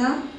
부탁드립니다.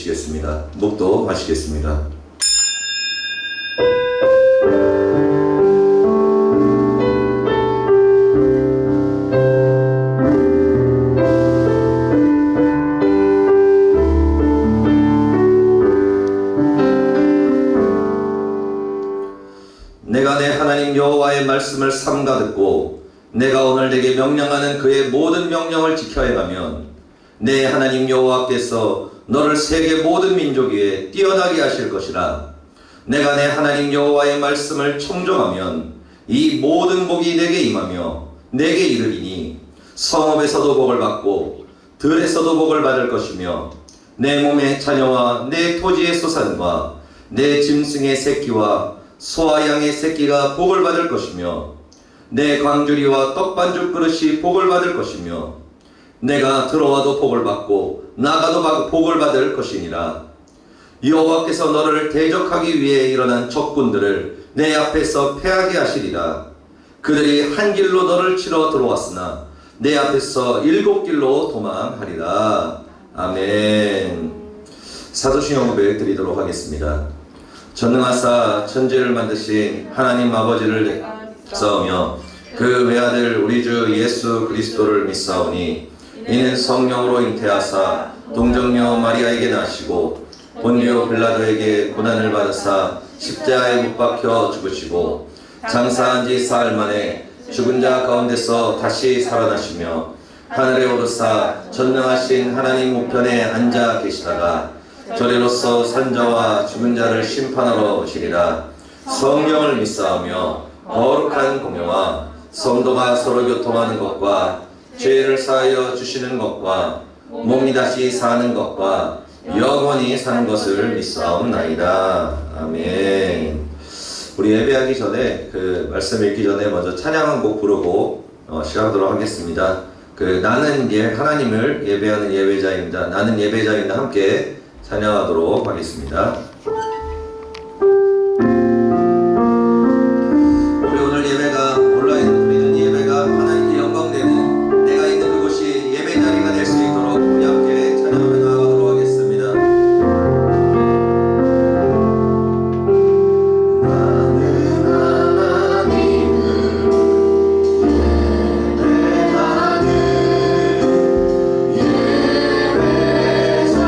주시겠습니다. 묵도하시겠습니다. 내가 내 하나님 여호와의 말씀을 삼가 듣고 내가 오늘 내게 명령하는 그의 모든 명령을 지켜 행하면 내 하나님 여호와께서 너를 세계 모든 민족 위에 뛰어나게 하실 것이라. 내가 내 하나님 여호와의 말씀을 청종하면 이 모든 복이 내게 임하며 내게 이르리니 성읍에서도 복을 받고 들에서도 복을 받을 것이며 내 몸의 자녀와 내 토지의 소산과 내 짐승의 새끼와 소와 양의 새끼가 복을 받을 것이며 내 광주리와 떡반죽 그릇이 복을 받을 것이며 내가 들어와도 복을 받고 나가도 복을 받을 것이니라. 여호와께서 너를 대적하기 위해 일어난 적군들을 내 앞에서 패하게 하시리라. 그들이 한 길로 너를 치러 들어왔으나 내 앞에서 7길로 도망하리라. 아멘. 사도신경 고백 드리도록 하겠습니다. 전능하사 천지를 만드신 하나님 아버지를 믿사오며 그 외아들 우리 주 예수 그리스도를 믿사오니 이는 성령으로 잉태하사 동정녀 마리아에게 나시고 본디오 빌라도에게 고난을 받으사 십자가에 못 박혀 죽으시고 장사한 지 사흘 만에 죽은 자 가운데서 다시 살아나시며 하늘에 오르사 전능하신 하나님 우편에 앉아 계시다가 저리로서 산자와 죽은 자를 심판하러 오시리라. 성령을 믿사오며 거룩한 공회와 성도가 서로 교통하는 것과 죄를 사하여 주시는 것과 몸이 다시 사는 것과 영원히 사는 것을 믿사옵나이다. 아멘. 우리 예배하기 전에 그 말씀 읽기 전에 먼저 찬양 한 곡 부르고 시작하도록 하겠습니다. 나는 하나님을 예배하는 예배자입니다. 나는 예배자입니다. 함께 찬양하도록 하겠습니다. 우리 오늘 예배가 온라인 드리는 예배가 하나님께 영광되는 내가 있는 그곳이 예배 자리가 될 수 있도록 우리 함께 찬양하며 나아가도록 하겠습니다. 나는 하나님을 예배하는 예배자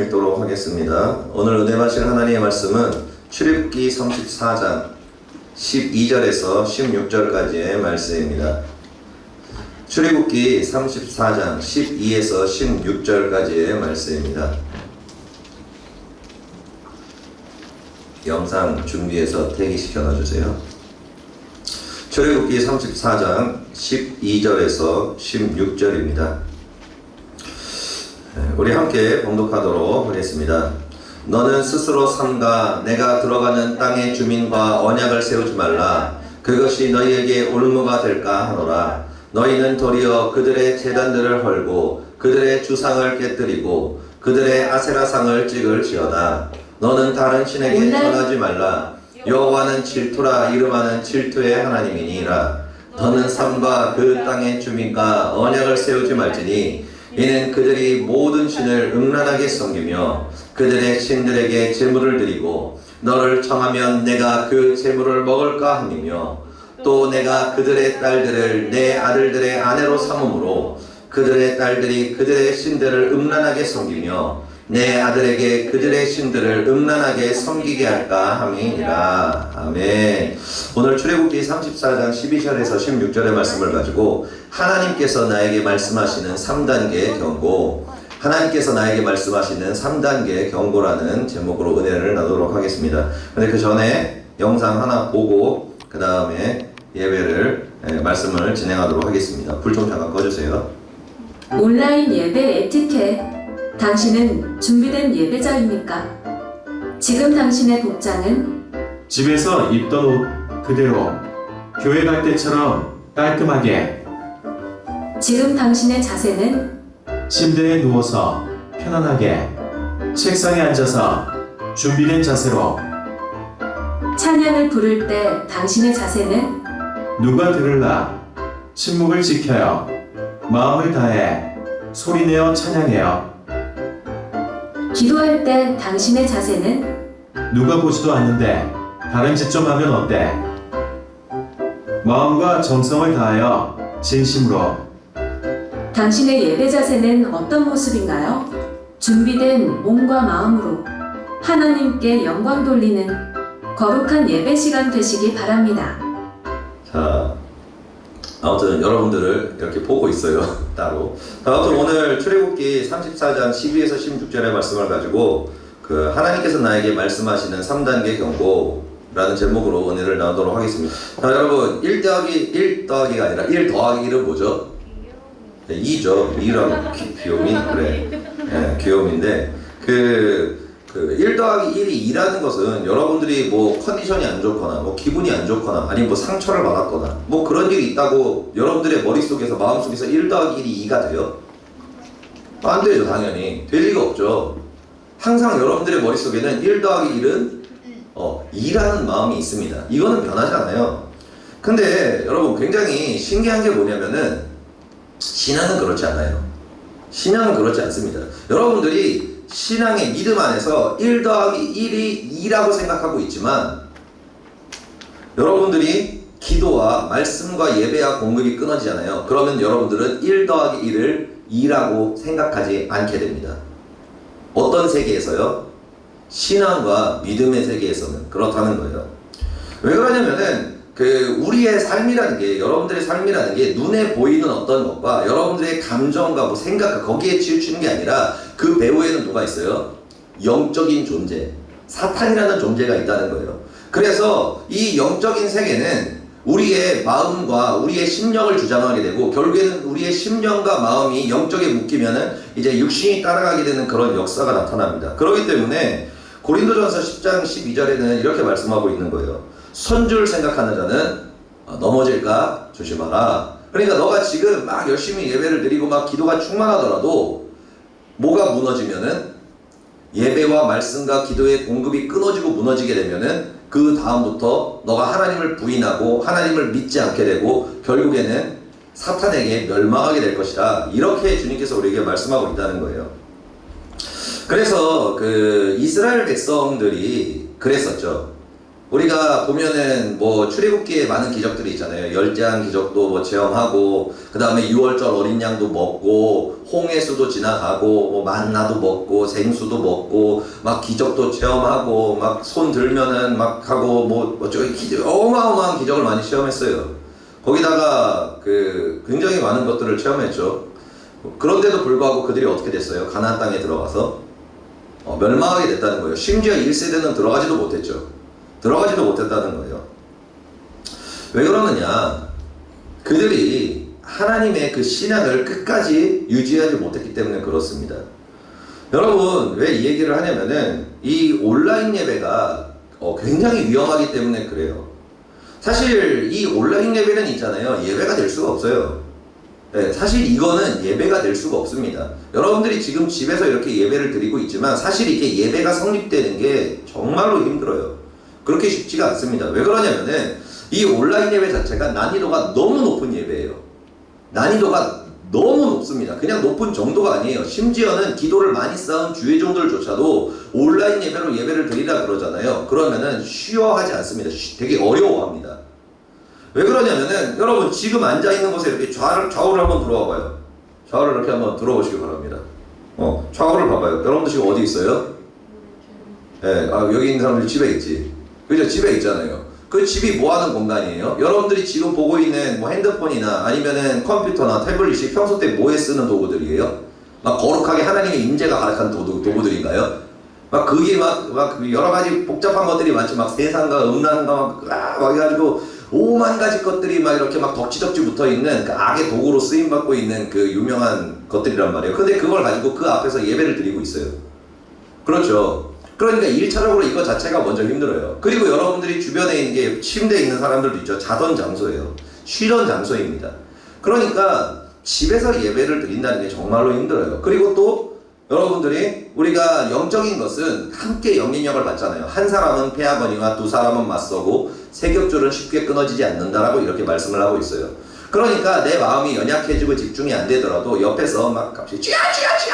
읽도록 하겠습니다. 오늘 은혜 받으실 하나님의 말씀은 출애굽기 34장 12절에서 16절까지의 말씀입니다. 출애굽기 34장 12에서 16절까지의 말씀입니다. 영상 준비해서 대기시켜 놔주세요. 출애굽기 34장 12절에서 16절입니다. 우리 함께 봉독하도록 하겠습니다. 너는 스스로 삼가 내가 들어가는 땅의 주민과 언약을 세우지 말라. 그것이 너희에게 올무가 될까 하노라. 너희는 도리어 그들의 제단들을 헐고 그들의 주상을 깨뜨리고 그들의 아세라상을 찍을지어다. 너는 다른 신에게 전하지 말라. 여호와는 질투라 이름하는 질투의 하나님이니라. 너는 삼가 그 땅의 주민과 언약을 세우지 말지니 이는 그들이 모든 신을 음란하게 섬기며 그들의 신들에게 제물을 드리고 너를 청하면 내가 그 제물을 먹을까 함이며 또 내가 그들의 딸들을 내 아들들의 아내로 삼음으로 그들의 딸들이 그들의 신들을 음란하게 섬기며 내 아들에게 그들의 신들을 음란하게 섬기게 할까 함이니라. 아멘. 오늘 출애굽기 34장 12절에서 16절의 말씀을 가지고 하나님께서 나에게 말씀하시는 3단계 경고, 하나님께서 나에게 말씀하시는 3단계 경고라는 제목으로 은혜를 나누도록 하겠습니다. 근데 그 전에 영상 하나 보고 그 다음에 예배를 말씀을 진행하도록 하겠습니다. 불 좀 잠깐 꺼주세요. 온라인 예배 에티켓. 당신은 준비된 예배자입니까? 지금 당신의 복장은 집에서 입던 옷 그대로 교회 갈 때처럼 깔끔하게. 지금 당신의 자세는 침대에 누워서 편안하게. 책상에 앉아서 준비된 자세로. 찬양을 부를 때 당신의 자세는 누가 들을라 침묵을 지켜요. 마음을 다해 소리내어 찬양해요. 기도할 때 당신의 자세는 누가 보지도 않는데 다른 짓 좀 하면 어때? 마음과 정성을 다하여 진심으로. 당신의 예배 자세는 어떤 모습인가요? 준비된 몸과 마음으로 하나님께 영광 돌리는 거룩한 예배 시간 되시기 바랍니다. 자, 아무튼 여러분들을 이렇게 보고 있어요. 따로. 아무튼 오늘 출애굽기 34장 12에서 16절의 말씀을 가지고 그 하나님께서 나에게 말씀하시는 3단계 경고라는 제목으로 은혜를 나누도록 하겠습니다. 자, 여러분 1 더하기가 아니라 1 더하기 1은 뭐죠? 2죠. 2랑 귀요미. 그래. 네, 귀요미인데 그 1 더하기 1이 2라는 것은 여러분들이 뭐 컨디션이 안 좋거나 뭐 기분이 안 좋거나 아니면 뭐 상처를 받았거나 뭐 그런 일이 있다고 여러분들의 머릿속에서 마음속에서 1 더하기 1이 2가 돼요? 안 되죠. 당연히 될 리가 없죠. 항상 여러분들의 머릿속에는 1 더하기 1은 2라는 마음이 있습니다. 이거는 변하지 않아요. 근데 여러분 굉장히 신기한 게 뭐냐면은 신앙은 그렇지 않아요. 신앙은 그렇지 않습니다. 여러분들이 신앙의 믿음 안에서 1 더하기 1이 2라고 생각하고 있지만 여러분들이 기도와 말씀과 예배와 공급이 끊어지잖아요. 그러면 여러분들은 1 더하기 1을 2라고 생각하지 않게 됩니다. 어떤 세계에서요? 신앙과 믿음의 세계에서는 그렇다는 거예요. 왜 그러냐면은 우리의 삶이라는 게, 여러분들의 삶이라는 게 눈에 보이는 어떤 것과 여러분들의 감정과 뭐 생각, 거기에 치우치는 게 아니라 그 배후에는 누가 있어요? 영적인 존재, 사탄이라는 존재가 있다는 거예요. 그래서 이 영적인 세계는 우리의 마음과 우리의 심령을 주장하게 되고 결국에는 우리의 심령과 마음이 영적에 묶이면은 이제 육신이 따라가게 되는 그런 역사가 나타납니다. 그렇기 때문에 고린도전서 10장 12절에는 이렇게 말씀하고 있는 거예요. 선줄 생각하는 자는 넘어질까 조심하라. 그러니까 너가 지금 막 열심히 예배를 드리고 막 기도가 충만하더라도 뭐가 무너지면은 예배와 말씀과 기도의 공급이 끊어지고 무너지게 되면은 그 다음부터 너가 하나님을 부인하고 하나님을 믿지 않게 되고 결국에는 사탄에게 멸망하게 될 것이다. 이렇게 주님께서 우리에게 말씀하고 있다는 거예요. 그래서 이스라엘 백성들이 그랬었죠. 우리가 보면은 뭐 출애굽기에 많은 기적들이 있잖아요. 열대한 기적도 뭐 체험하고, 그 다음에 6월절 어린 양도 먹고, 홍해수도 지나가고, 뭐 만나도 먹고, 생수도 먹고, 막 기적도 체험하고, 막 손 들면은 막 하고, 뭐 저기 어마어마한 기적을 많이 체험했어요. 거기다가 그 굉장히 많은 것들을 체험했죠. 그런데도 불구하고 그들이 어떻게 됐어요? 가나안 땅에 들어가서 멸망하게 됐다는 거예요. 심지어 1세대는 들어가지도 못했죠. 들어가지도 못했다는 거예요. 왜 그러느냐? 그들이 하나님의 그 신앙을 끝까지 유지하지 못했기 때문에 그렇습니다. 여러분, 왜 이 얘기를 하냐면은 이 온라인 예배가 굉장히 위험하기 때문에 그래요. 사실 이 온라인 예배는 있잖아요. 예배가 될 수가 없어요. 네, 사실 이거는 예배가 될 수가 없습니다. 여러분들이 지금 집에서 이렇게 예배를 드리고 있지만 사실 이게 예배가 성립되는 게 정말로 힘들어요. 그렇게 쉽지가 않습니다. 왜 그러냐면은 이 온라인 예배 자체가 난이도가 너무 높은 예배예요. 난이도가 너무 높습니다. 그냥 높은 정도가 아니에요. 심지어는 기도를 많이 쌓은 주의종들조차도 온라인 예배로 예배를 드리라 그러잖아요. 그러면은 쉬워하지 않습니다. 되게 어려워합니다. 왜 그러냐면은 여러분 지금 앉아있는 곳에 이렇게 좌우를 한번 들어와봐요. 좌우를 이렇게 한번 들어보시기 바랍니다. 좌우를 봐봐요. 여러분들 지금 어디 있어요? 네, 여기 있는 사람들이 집에 있지. 그죠? 집에 있잖아요. 그 집이 뭐 하는 공간이에요? 여러분들이 지금 보고 있는 뭐 핸드폰이나 아니면은 컴퓨터나 태블릿이 평소 때 뭐에 쓰는 도구들이에요? 막 거룩하게 하나님의 임재가 가득한 도구들인가요? 막 그게 막 여러 가지 복잡한 것들이 많지. 막 세상과 음란과 막 해가지고 오만 가지 것들이 막 이렇게 막 덕지덕지 붙어 있는 그 악의 도구로 쓰임 받고 있는 그 유명한 것들이란 말이에요. 근데 그걸 가지고 그 앞에서 예배를 드리고 있어요. 그렇죠. 그러니까 1차적으로 이거 자체가 먼저 힘들어요. 그리고 여러분들이 주변에 있는 게 침대에 있는 사람들도 있죠. 자던 장소예요. 쉬던 장소입니다. 그러니까 집에서 예배를 드린다는 게 정말로 힘들어요. 그리고 또 여러분들이 우리가 영적인 것은 함께 영향력을 받잖아요. 한 사람은 패하거니와 두 사람은 맞서고 세 겹줄은 쉽게 끊어지지 않는다라고 이렇게 말씀을 하고 있어요. 그러니까 내 마음이 연약해지고 집중이 안 되더라도 옆에서 막 갑자기 쥐야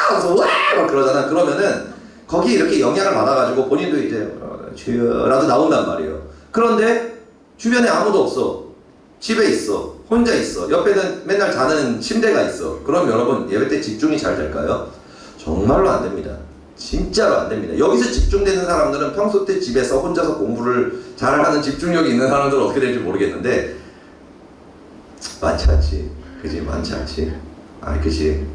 하면서 와 막 그러잖아. 그러면은 거기 이렇게 영향을 받아가지고 본인도 이제 쥐라도 나온단 말이에요. 그런데 주변에 아무도 없어. 집에 있어. 혼자 있어. 옆에는 맨날 자는 침대가 있어. 그럼 여러분 예배 때 집중이 잘 될까요? 정말로 안 됩니다. 진짜로 안 됩니다. 여기서 집중되는 사람들은 평소 때 집에서 혼자서 공부를 잘하는 집중력이 있는 사람들은 어떻게 될지 모르겠는데 많지 않지. 그지? 많지 않지. 그지?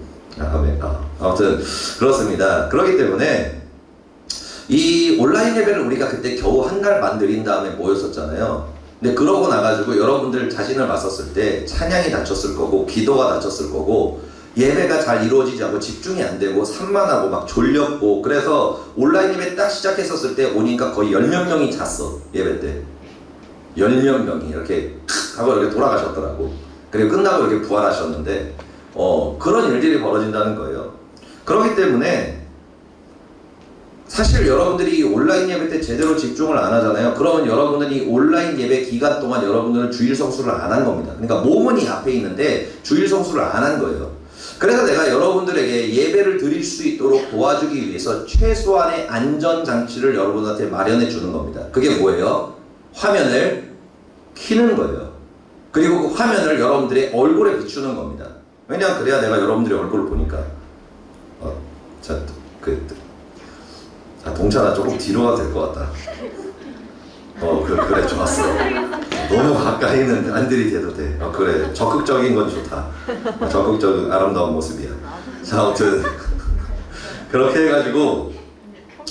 아무튼 그렇습니다. 그렇기 때문에 이 온라인 예배를 우리가 그때 겨우 한 달 반 드린 다음에 모였었잖아요. 근데 그러고 나가지고 여러분들 자신을 봤었을 때 찬양이 닫혔을 거고 기도가 닫혔을 거고 예배가 잘 이루어지지 않고 집중이 안 되고 산만하고 막 졸렸고 그래서 온라인 예배 딱 시작했었을 때 오니까 거의 10몇 명이 잤어. 예배 때 10몇 명이 이렇게 하고 이렇게 돌아가셨더라고. 그리고 끝나고 이렇게 부활하셨는데 그런 일들이 벌어진다는 거예요. 그렇기 때문에 사실 여러분들이 온라인 예배 때 제대로 집중을 안 하잖아요. 그러면 여러분들이 온라인 예배 기간 동안 여러분들은 주일 성수를 안 한 겁니다. 그러니까 몸은 이 앞에 있는데 주일 성수를 안 한 거예요. 그래서 내가 여러분들에게 예배를 드릴 수 있도록 도와주기 위해서 최소한의 안전장치를 여러분한테 마련해 주는 겁니다. 그게 뭐예요? 화면을 켜는 거예요. 그리고 그 화면을 여러분들의 얼굴에 비추는 겁니다. 왜냐하면 그래야 내가 여러분들의 얼굴을 보니까 동찬아 조금 뒤로 가도 될 것 같다. 그래 좋았어. 너무 가까이 있는데 안 들이대도 돼. 그래 적극적인 건 좋다. 적극적인 아름다운 모습이야. 자 아무튼 그렇게 해가지고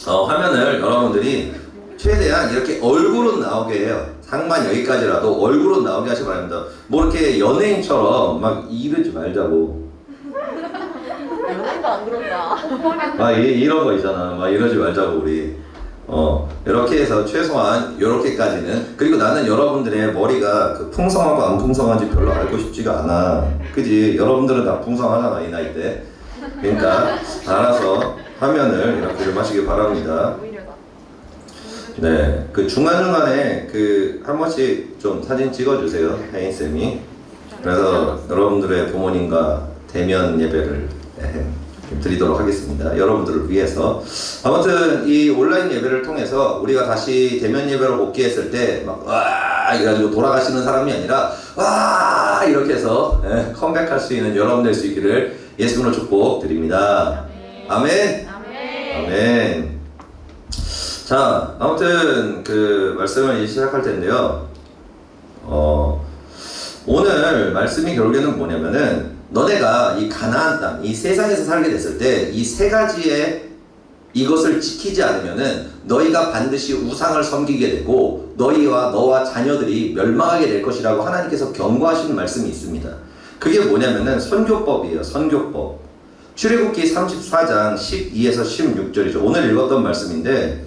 화면을 여러분들이 최대한 이렇게 얼굴은 나오게 해요. 상만 여기까지라도 얼굴은 나오게 하시기 바랍니다. 뭐 이렇게 연예인처럼 막 이러지 말자고. 연예인도 안 그런가? 이런 거 있잖아. 막 이러지 말자고 우리. 이렇게 해서 최소한 이렇게까지는. 그리고 나는 여러분들의 머리가 그 풍성하고 안 풍성한지 별로 알고 싶지가 않아. 그지? 여러분들은 다 풍성하잖아 이 나이 때. 그러니까 알아서 화면을 이렇게 좀 하시기 바랍니다. 네, 그 중간중간에 그 한 번씩 좀 사진 찍어주세요, 혜인쌤이. 그래서 여러분들의 부모님과 대면 예배를 드리도록 하겠습니다. 여러분들을 위해서. 아무튼 이 온라인 예배를 통해서 우리가 다시 대면 예배로 복귀했을 때 막 와 이래가지고 돌아가시는 사람이 아니라 와 이렇게 해서 컴백할 수 있는 여러분 될 수 있기를 예수님으로 축복드립니다. 아멘. 아멘. 자, 아무튼 그 말씀을 이제 시작할 텐데요. 오늘 말씀이 결국에는 뭐냐면은 너네가 이 가나안 땅, 이 세상에서 살게 됐을 때 이 세 가지의 이것을 지키지 않으면은 너희가 반드시 우상을 섬기게 되고 너와 자녀들이 멸망하게 될 것이라고 하나님께서 경고하시는 말씀이 있습니다. 그게 뭐냐면은 선교법이에요. 선교법. 출애굽기 34장 12에서 16절이죠. 오늘 읽었던 말씀인데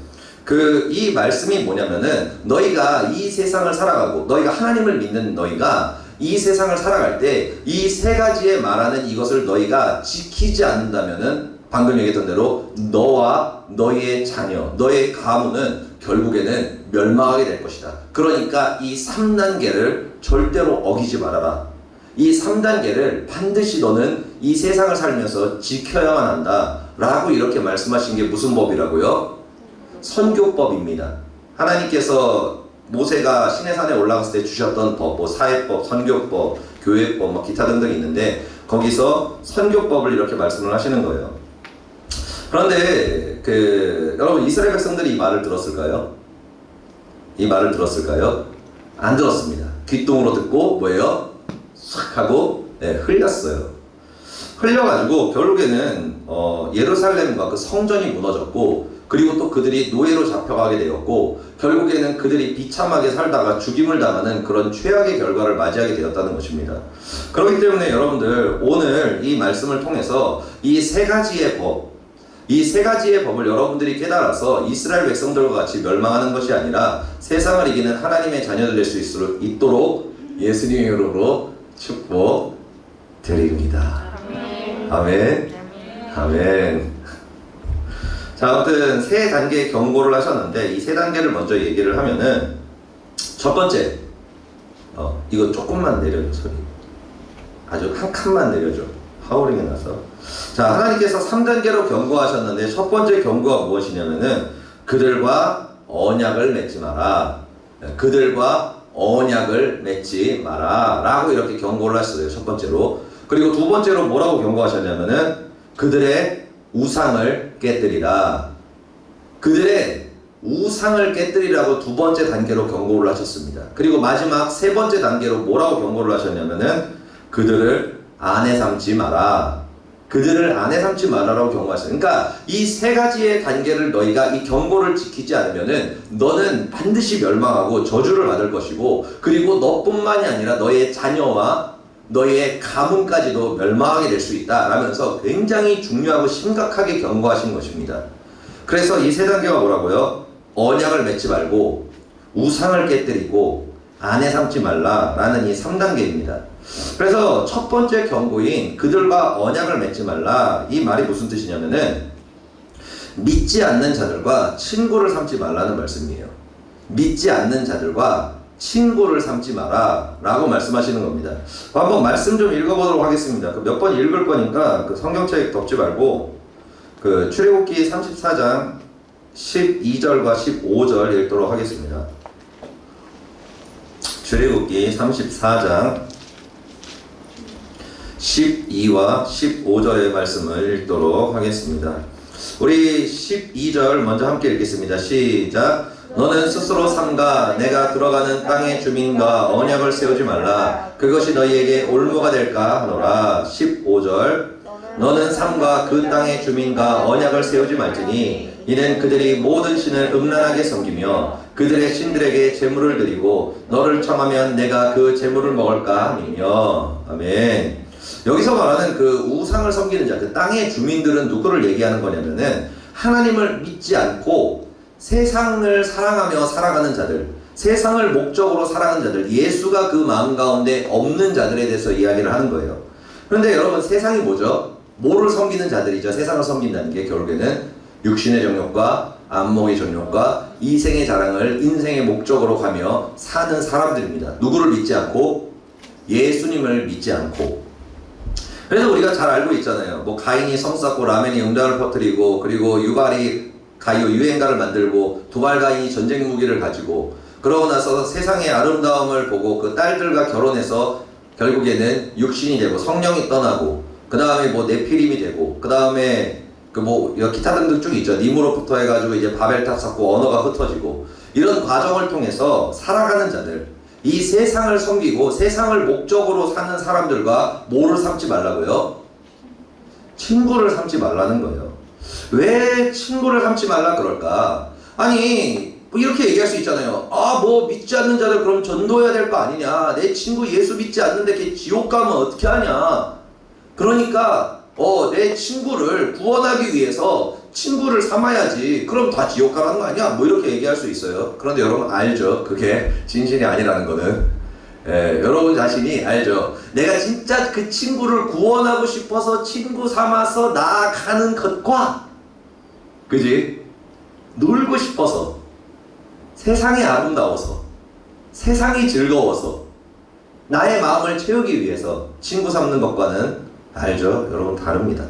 이 말씀이 뭐냐면은 너희가 이 세상을 살아가고 너희가 하나님을 믿는 너희가 이 세상을 살아갈 때 이 세 가지에 말하는 이것을 너희가 지키지 않는다면은 방금 얘기했던 대로 너와 너희의 자녀, 너의 가문은 결국에는 멸망하게 될 것이다. 그러니까 이 3단계를 절대로 어기지 말아라. 이 3단계를 반드시 너는 이 세상을 살면서 지켜야만 한다. 라고 이렇게 말씀하신 게 무슨 법이라고요? 선교법입니다. 하나님께서 모세가 시내산에 올라갔을 때 주셨던 법, 뭐 사회법, 선교법, 교회법, 뭐 기타 등등 있는데 거기서 선교법을 이렇게 말씀을 하시는 거예요. 그런데 여러분 이스라엘 백성들이 이 말을 들었을까요? 이 말을 들었을까요? 안 들었습니다. 귓등으로 듣고 뭐예요? 싹 하고 흘렸어요. 흘려가지고 결국에는 예루살렘과 그 성전이 무너졌고 그리고 또 그들이 노예로 잡혀가게 되었고 결국에는 그들이 비참하게 살다가 죽임을 당하는 그런 최악의 결과를 맞이하게 되었다는 것입니다. 그렇기 때문에 여러분들 오늘 이 말씀을 통해서 이 세 가지의 법, 이 세 가지의 법을 여러분들이 깨달아서 이스라엘 백성들과 같이 멸망하는 것이 아니라 세상을 이기는 하나님의 자녀들 될 수 있도록 예수님의 이름으로 축복드립니다. 아멘. 아멘. 자, 아무튼 세 단계의 경고를 하셨는데 이 세 단계를 먼저 얘기를 하면은 첫 번째, 이거 조금만 내려줘 소리. 아주 한 칸만 내려줘. 하우링이 나서. 자, 하나님께서 3단계로 경고하셨는데 첫 번째 경고가 무엇이냐면은 그들과 언약을 맺지 마라. 그들과 언약을 맺지 마라. 라고 이렇게 경고를 하셨어요. 첫 번째로. 그리고 두 번째로 뭐라고 경고하셨냐면은 그들의 우상을 깨뜨리라. 그들의 우상을 깨뜨리라고 두 번째 단계로 경고를 하셨습니다. 그리고 마지막 세 번째 단계로 뭐라고 경고를 하셨냐면은 그들을 아내 삼지 마라. 그들을 아내 삼지 마라라고 경고하셨어요. 그러니까 이 세 가지의 단계를 너희가 이 경고를 지키지 않으면은 너는 반드시 멸망하고 저주를 받을 것이고 그리고 너뿐만이 아니라 너의 자녀와 너희의 가문까지도 멸망하게 될 수 있다 라면서 굉장히 중요하고 심각하게 경고하신 것입니다. 그래서 이 세 단계가 뭐라고요? 언약을 맺지 말고 우상을 깨뜨리고 아내 삼지 말라 라는 이 3단계입니다. 그래서 첫 번째 경고인 그들과 언약을 맺지 말라, 이 말이 무슨 뜻이냐면은 믿지 않는 자들과 친구를 삼지 말라는 말씀이에요. 믿지 않는 자들과 친구를 삼지 마라 라고 말씀하시는 겁니다. 한번 말씀 좀 읽어보도록 하겠습니다. 몇 번 읽을 거니까 성경책 덮지 말고 출애굽기 34장 12절과 15절 읽도록 하겠습니다. 출애굽기 34장 12와 15절의 말씀을 읽도록 하겠습니다. 우리 12절 먼저 함께 읽겠습니다. 시작. 너는 스스로 삼가 내가 들어가는 땅의 주민과 언약을 세우지 말라. 그것이 너희에게 올무가 될까 하노라. 15절. 너는 삼가 그 땅의 주민과 언약을 세우지 말지니 이는 그들이 모든 신을 음란하게 섬기며 그들의 신들에게 제물을 드리고 너를 청하면 내가 그 제물을 먹을까 함이며. 아멘. 여기서 말하는 그 우상을 섬기는 자, 그 땅의 주민들은 누구를 얘기하는 거냐면은 하나님을 믿지 않고 세상을 사랑하며 살아가는 자들, 세상을 목적으로 살아가는 자들, 예수가 그 마음 가운데 없는 자들에 대해서 이야기를 하는 거예요. 그런데 여러분 세상이 뭐죠? 뭐를 섬기는 자들이죠. 세상을 섬긴다는 게 결국에는 육신의 정욕과 안목의 정욕과 이생의 자랑을 인생의 목적으로 가며 사는 사람들입니다. 누구를 믿지 않고? 예수님을 믿지 않고. 그래서 우리가 잘 알고 있잖아요. 뭐 가인이 성 쌓고 라멘이 응답을 퍼뜨리고, 그리고 유발이 가이오 유행가를 만들고, 두발 가인이 전쟁 무기를 가지고, 그러고 나서 세상의 아름다움을 보고 그 딸들과 결혼해서 결국에는 육신이 되고 성령이 떠나고, 그 다음에 뭐 네피림이 되고, 그 다음에 그 뭐 기타 등등 쭉 있죠. 님으로부터 해가지고 이제 바벨탑 쌓고 언어가 흩어지고, 이런 과정을 통해서 살아가는 자들, 이 세상을 섬기고 세상을 목적으로 사는 사람들과 뭐를 삼지 말라고요? 친구를 삼지 말라는 거예요. 왜 친구를 삼지 말라 그럴까? 아니 뭐 이렇게 얘기할 수 있잖아요. 아 뭐 믿지 않는 자들 그럼 전도해야 될 거 아니냐, 내 친구 예수 믿지 않는데 걔 지옥 가면 어떻게 하냐. 그러니까 내 친구를 구원하기 위해서 친구를 삼아야지. 그럼 다 지옥 가라는 거 아니야? 뭐 이렇게 얘기할 수 있어요. 그런데 여러분 알죠? 그게 진실이 아니라는 거는. 여러분 자신이 알죠? 내가 진짜 그 친구를 구원하고 싶어서 친구 삼아서 나아가는 것과, 그지? 놀고 싶어서, 세상이 아름다워서, 세상이 즐거워서, 나의 마음을 채우기 위해서 친구 삼는 것과는, 알죠? 여러분 다릅니다.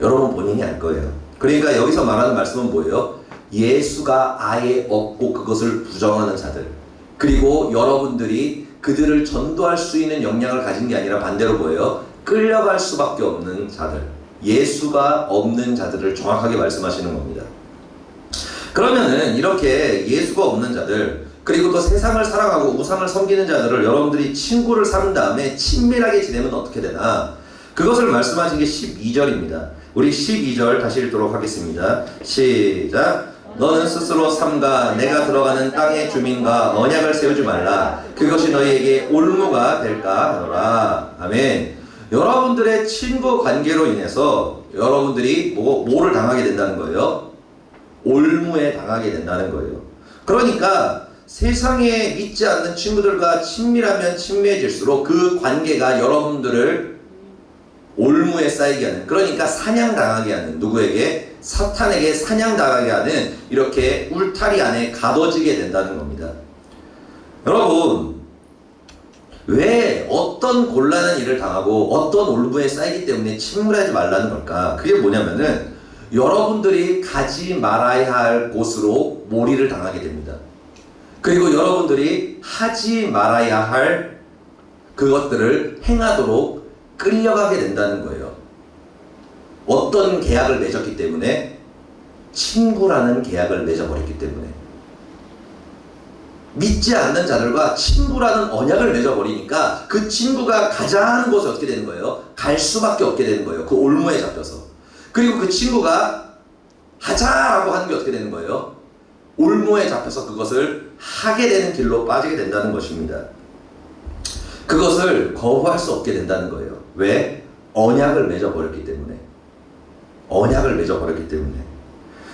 여러분 본인이 알 거예요. 그러니까 여기서 말하는 말씀은 뭐예요? 예수가 아예 없고 그것을 부정하는 자들, 그리고 여러분들이 그들을 전도할 수 있는 역량을 가진 게 아니라 반대로 뭐예요? 끌려갈 수밖에 없는 자들, 예수가 없는 자들을 정확하게 말씀하시는 겁니다. 그러면은 이렇게 예수가 없는 자들, 그리고 또 세상을 사랑하고 우상을 섬기는 자들을 여러분들이 친구를 삼은 다음에 친밀하게 지내면 어떻게 되나? 그것을 말씀하신 게 12절입니다. 우리 12절 다시 읽도록 하겠습니다. 시작. 너는 스스로 삼가 내가 들어가는 땅의 주민과 언약을 세우지 말라. 그것이 너희에게 올무가 될까 하노라. 아멘. 여러분들의 친구 관계로 인해서 여러분들이 뭐를 당하게 된다는 거예요? 올무에 당하게 된다는 거예요. 그러니까 세상에 믿지 않는 친구들과 친밀하면 친밀해질수록 그 관계가 여러분들을 올무에 쌓이게 하는, 그러니까 사냥당하게 하는, 누구에게? 사탄에게 사냥당하게 하는, 이렇게 울타리 안에 가둬지게 된다는 겁니다. 여러분, 왜 어떤 곤란한 일을 당하고 어떤 올무에 쌓이기 때문에 침몰하지 말라는 걸까? 그게 뭐냐면은 여러분들이 가지 말아야 할 곳으로 몰이를 당하게 됩니다. 그리고 여러분들이 하지 말아야 할 그것들을 행하도록 끌려가게 된다는 거예요. 어떤 계약을 맺었기 때문에? 친구라는 계약을 맺어버렸기 때문에. 믿지 않는 자들과 친구라는 언약을 맺어버리니까 그 친구가 가자 하는 곳에 어떻게 되는 거예요? 갈 수밖에 없게 되는 거예요. 그 올무에 잡혀서. 그리고 그 친구가 하자라고 하는 게 어떻게 되는 거예요? 올무에 잡혀서 그것을 하게 되는 길로 빠지게 된다는 것입니다. 그것을 거부할 수 없게 된다는 거예요. 왜? 언약을 맺어버렸기 때문에. 언약을 맺어버렸기 때문에.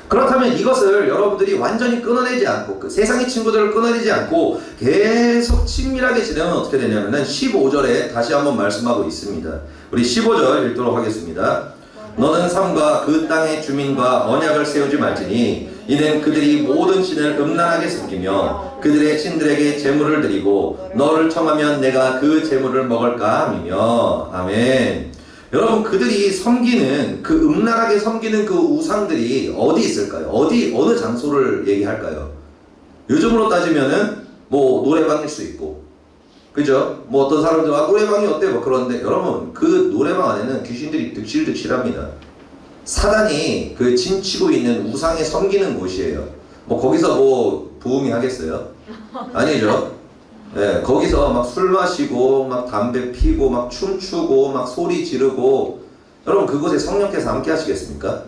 그렇다면 이것을 여러분들이 완전히 끊어내지 않고, 그 세상의 친구들을 끊어내지 않고 계속 친밀하게 지내면 어떻게 되냐면은 15절에 다시 한번 말씀하고 있습니다. 우리 15절 읽도록 하겠습니다. 너는 삼가 그 땅의 주민과 언약을 세우지 말지니 이는 그들이 모든 신을 음란하게 섬기며 그들의 신들에게 제물을 드리고 너를 청하면 내가 그 제물을 먹을까 함이며. 아멘. 여러분, 그들이 섬기는 그 음란하게 섬기는 그 우상들이 어디 있을까요? 어느 장소를 얘기할까요? 요즘으로 따지면은 뭐 노래방일 수 있고, 그죠? 뭐 어떤 사람들 노래방이 어때? 뭐 그런데 여러분, 그 노래방 안에는 귀신들이 득실득실합니다. 사단이 그 진치고 있는 우상에 섬기는 곳이에요. 뭐 거기서 뭐 부흥이 하겠어요? 아니죠. 네, 거기서 막 술 마시고 막 담배 피고 막 춤추고 막 소리 지르고, 여러분 그곳에 성령께서 함께 하시겠습니까?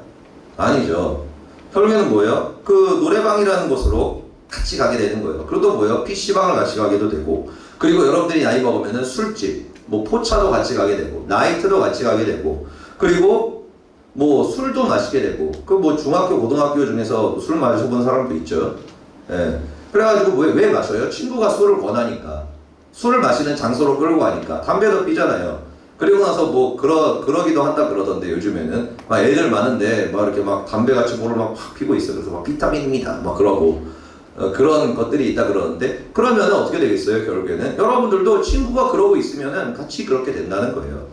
아니죠. 결국에는 뭐예요? 그 노래방이라는 곳으로 같이 가게 되는 거예요. 그리고 또 뭐예요? PC방을 같이 가게도 되고, 그리고 여러분들이 나이 먹으면은 술집, 뭐 포차도 같이 가게 되고, 나이트도 같이 가게 되고, 그리고 뭐 술도 마시게 되고, 그 뭐 중학교, 고등학교 중에서 술 마셔본 사람도 있죠. 예. 그래가지고 왜 마셔요? 친구가 술을 권하니까. 술을 마시는 장소로 끌고 가니까. 담배도 피잖아요. 그리고 나서 뭐 그러기도 한다 그러던데, 요즘에는 막 애들 많은데 막 이렇게 막 담배같이 뭐를 막 확 피고 있어. 그래서 막 비타민입니다 막 그러고 그런 것들이 있다 그러는데, 그러면 어떻게 되겠어요? 결국에는 여러분들도 친구가 그러고 있으면은 같이 그렇게 된다는 거예요.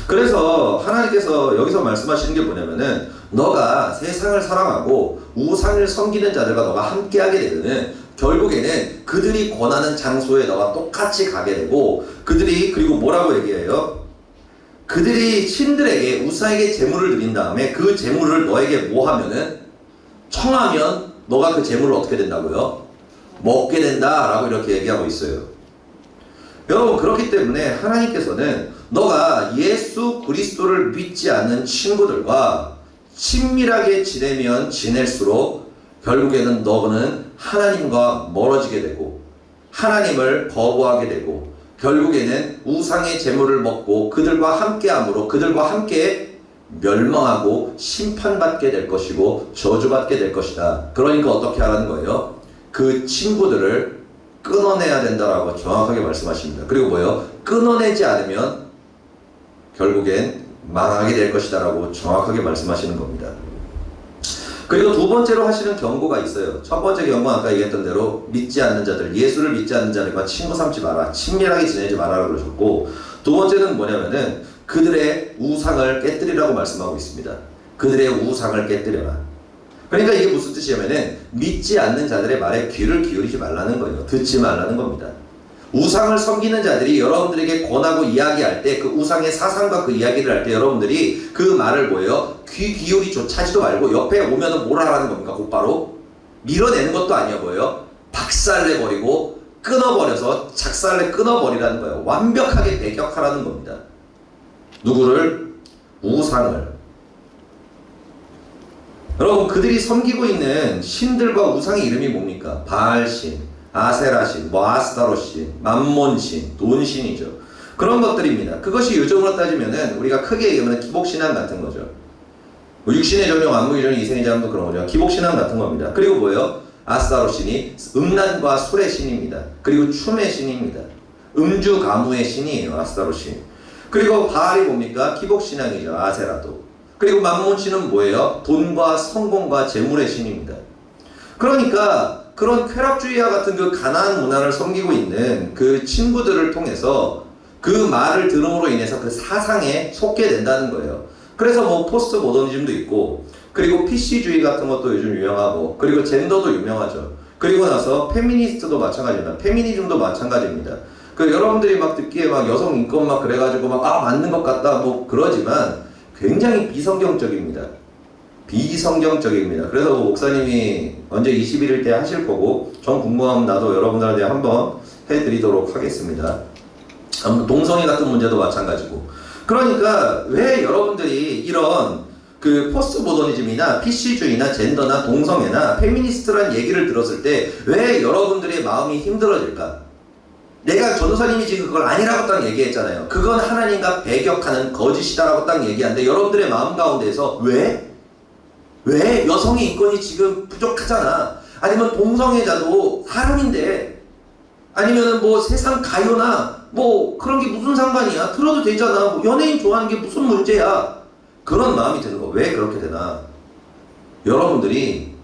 그래서 하나님께서 여기서 말씀하시는 게 뭐냐면은 너가 세상을 사랑하고 우상을 섬기는 자들과 너가 함께하게 되면은 결국에는 그들이 권하는 장소에 너가 똑같이 가게 되고 그들이 그리고 뭐라고 얘기해요? 그들이 신들에게 우상에게 제물을 드린 다음에 그 제물을 너에게 뭐 하면은 청하면 너가 그 제물을 어떻게 된다고요? 먹게 된다라고 이렇게 얘기하고 있어요. 여러분 그렇기 때문에 하나님께서는 너가 예수 그리스도를 믿지 않는 친구들과 친밀하게 지내면 지낼수록 결국에는 너는 하나님과 멀어지게 되고 하나님을 거부하게 되고 결국에는 우상의 제물을 먹고 그들과 함께함으로 그들과 함께 멸망하고 심판받게 될 것이고 저주받게 될 것이다. 그러니까 어떻게 하라는 거예요? 그 친구들을 끊어내야 된다라고 정확하게 말씀하십니다. 그리고 뭐예요? 끊어내지 않으면 결국엔 망하게 될 것이다 라고 정확하게 말씀하시는 겁니다. 그리고 두 번째로 하시는 경고가 있어요. 첫 번째 경고는 아까 얘기했던 대로 믿지 않는 자들, 예수를 믿지 않는 자들과 친구 삼지 마라, 친밀하게 지내지 마라 그러셨고, 두 번째는 뭐냐면은 그들의 우상을 깨뜨리라고 말씀하고 있습니다. 그들의 우상을 깨뜨려라. 그러니까 이게 무슨 뜻이냐면은 믿지 않는 자들의 말에 귀를 기울이지 말라는 거예요. 듣지 말라는 겁니다. 우상을 섬기는 자들이 여러분들에게 권하고 이야기할 때 그 우상의 사상과 그 이야기를 할 때 여러분들이 그 말을 뭐예요? 귀 기울이조차 하지도 말고 옆에 오면은 뭘 하라는 겁니까? 곧바로 밀어내는 것도 아니야 뭐예요? 박살내버리고 끊어버려서 작살내 끊어버리라는 거예요. 완벽하게 배격하라는 겁니다. 누구를? 우상을. 여러분 그들이 섬기고 있는 신들과 우상의 이름이 뭡니까? 바알신, 아세라신, 뭐 아스타로신, 맘몬신, 돈신이죠. 그런 것들입니다. 그것이 요즘으로 따지면은 우리가 크게 얘기하면 기복신앙 같은 거죠. 뭐 육신의 전용, 안목의 전용, 이생의 전용도 그런 거죠. 기복신앙 같은 겁니다. 그리고 뭐예요? 아스타로신이 음란과 술의 신입니다. 그리고 춤의 신입니다. 음주 가무의 신이에요. 아스타로신. 그리고 바알이 뭡니까? 기복신앙이죠. 아세라도. 그리고 맘몬신은 뭐예요? 돈과 성공과 재물의 신입니다. 그러니까 그런 쾌락주의와 같은 그 가나안 문화를 섬기고 있는 그 친구들을 통해서 그 말을 들음으로 인해서 그 사상에 속게 된다는 거예요. 그래서 뭐 포스트 모더니즘도 있고 그리고 PC주의 같은 것도 요즘 유명하고 그리고 젠더도 유명하죠. 그리고 나서 페미니스트도 마찬가지입니다. 페미니즘도 마찬가지입니다. 그 여러분들이 막 듣기에 막 여성 인권 막 그래가지고 막 맞는 것 같다 뭐 그러지만 굉장히 비성경적입니다. 비성경적입니다. 그래서 목사님이 언제 21일 때 하실 거고 전 궁금하면 나도 여러분들한테 한번 해드리도록 하겠습니다. 동성애 같은 문제도 마찬가지고. 그러니까 왜 여러분들이 이런 그 포스트 모더니즘이나 PC주의나 젠더나 동성애나 페미니스트란 얘기를 들었을 때 왜 여러분들의 마음이 힘들어질까? 내가 전도사님이 지금 그걸 아니라고 딱 얘기했잖아요. 그건 하나님과 배격하는 거짓이다라고 딱 얘기하는데 여러분들의 마음 가운데에서 왜 여성의 인권이 지금 부족하잖아. 아니면 동성애자도 사람인데 아니면은 뭐 세상 가요나 뭐 그런 게 무슨 상관이야. 들어도 되잖아. 뭐 연예인 좋아하는 게 무슨 문제야. 그런 마음이 드는 거. 왜 그렇게 되나? 여러분들이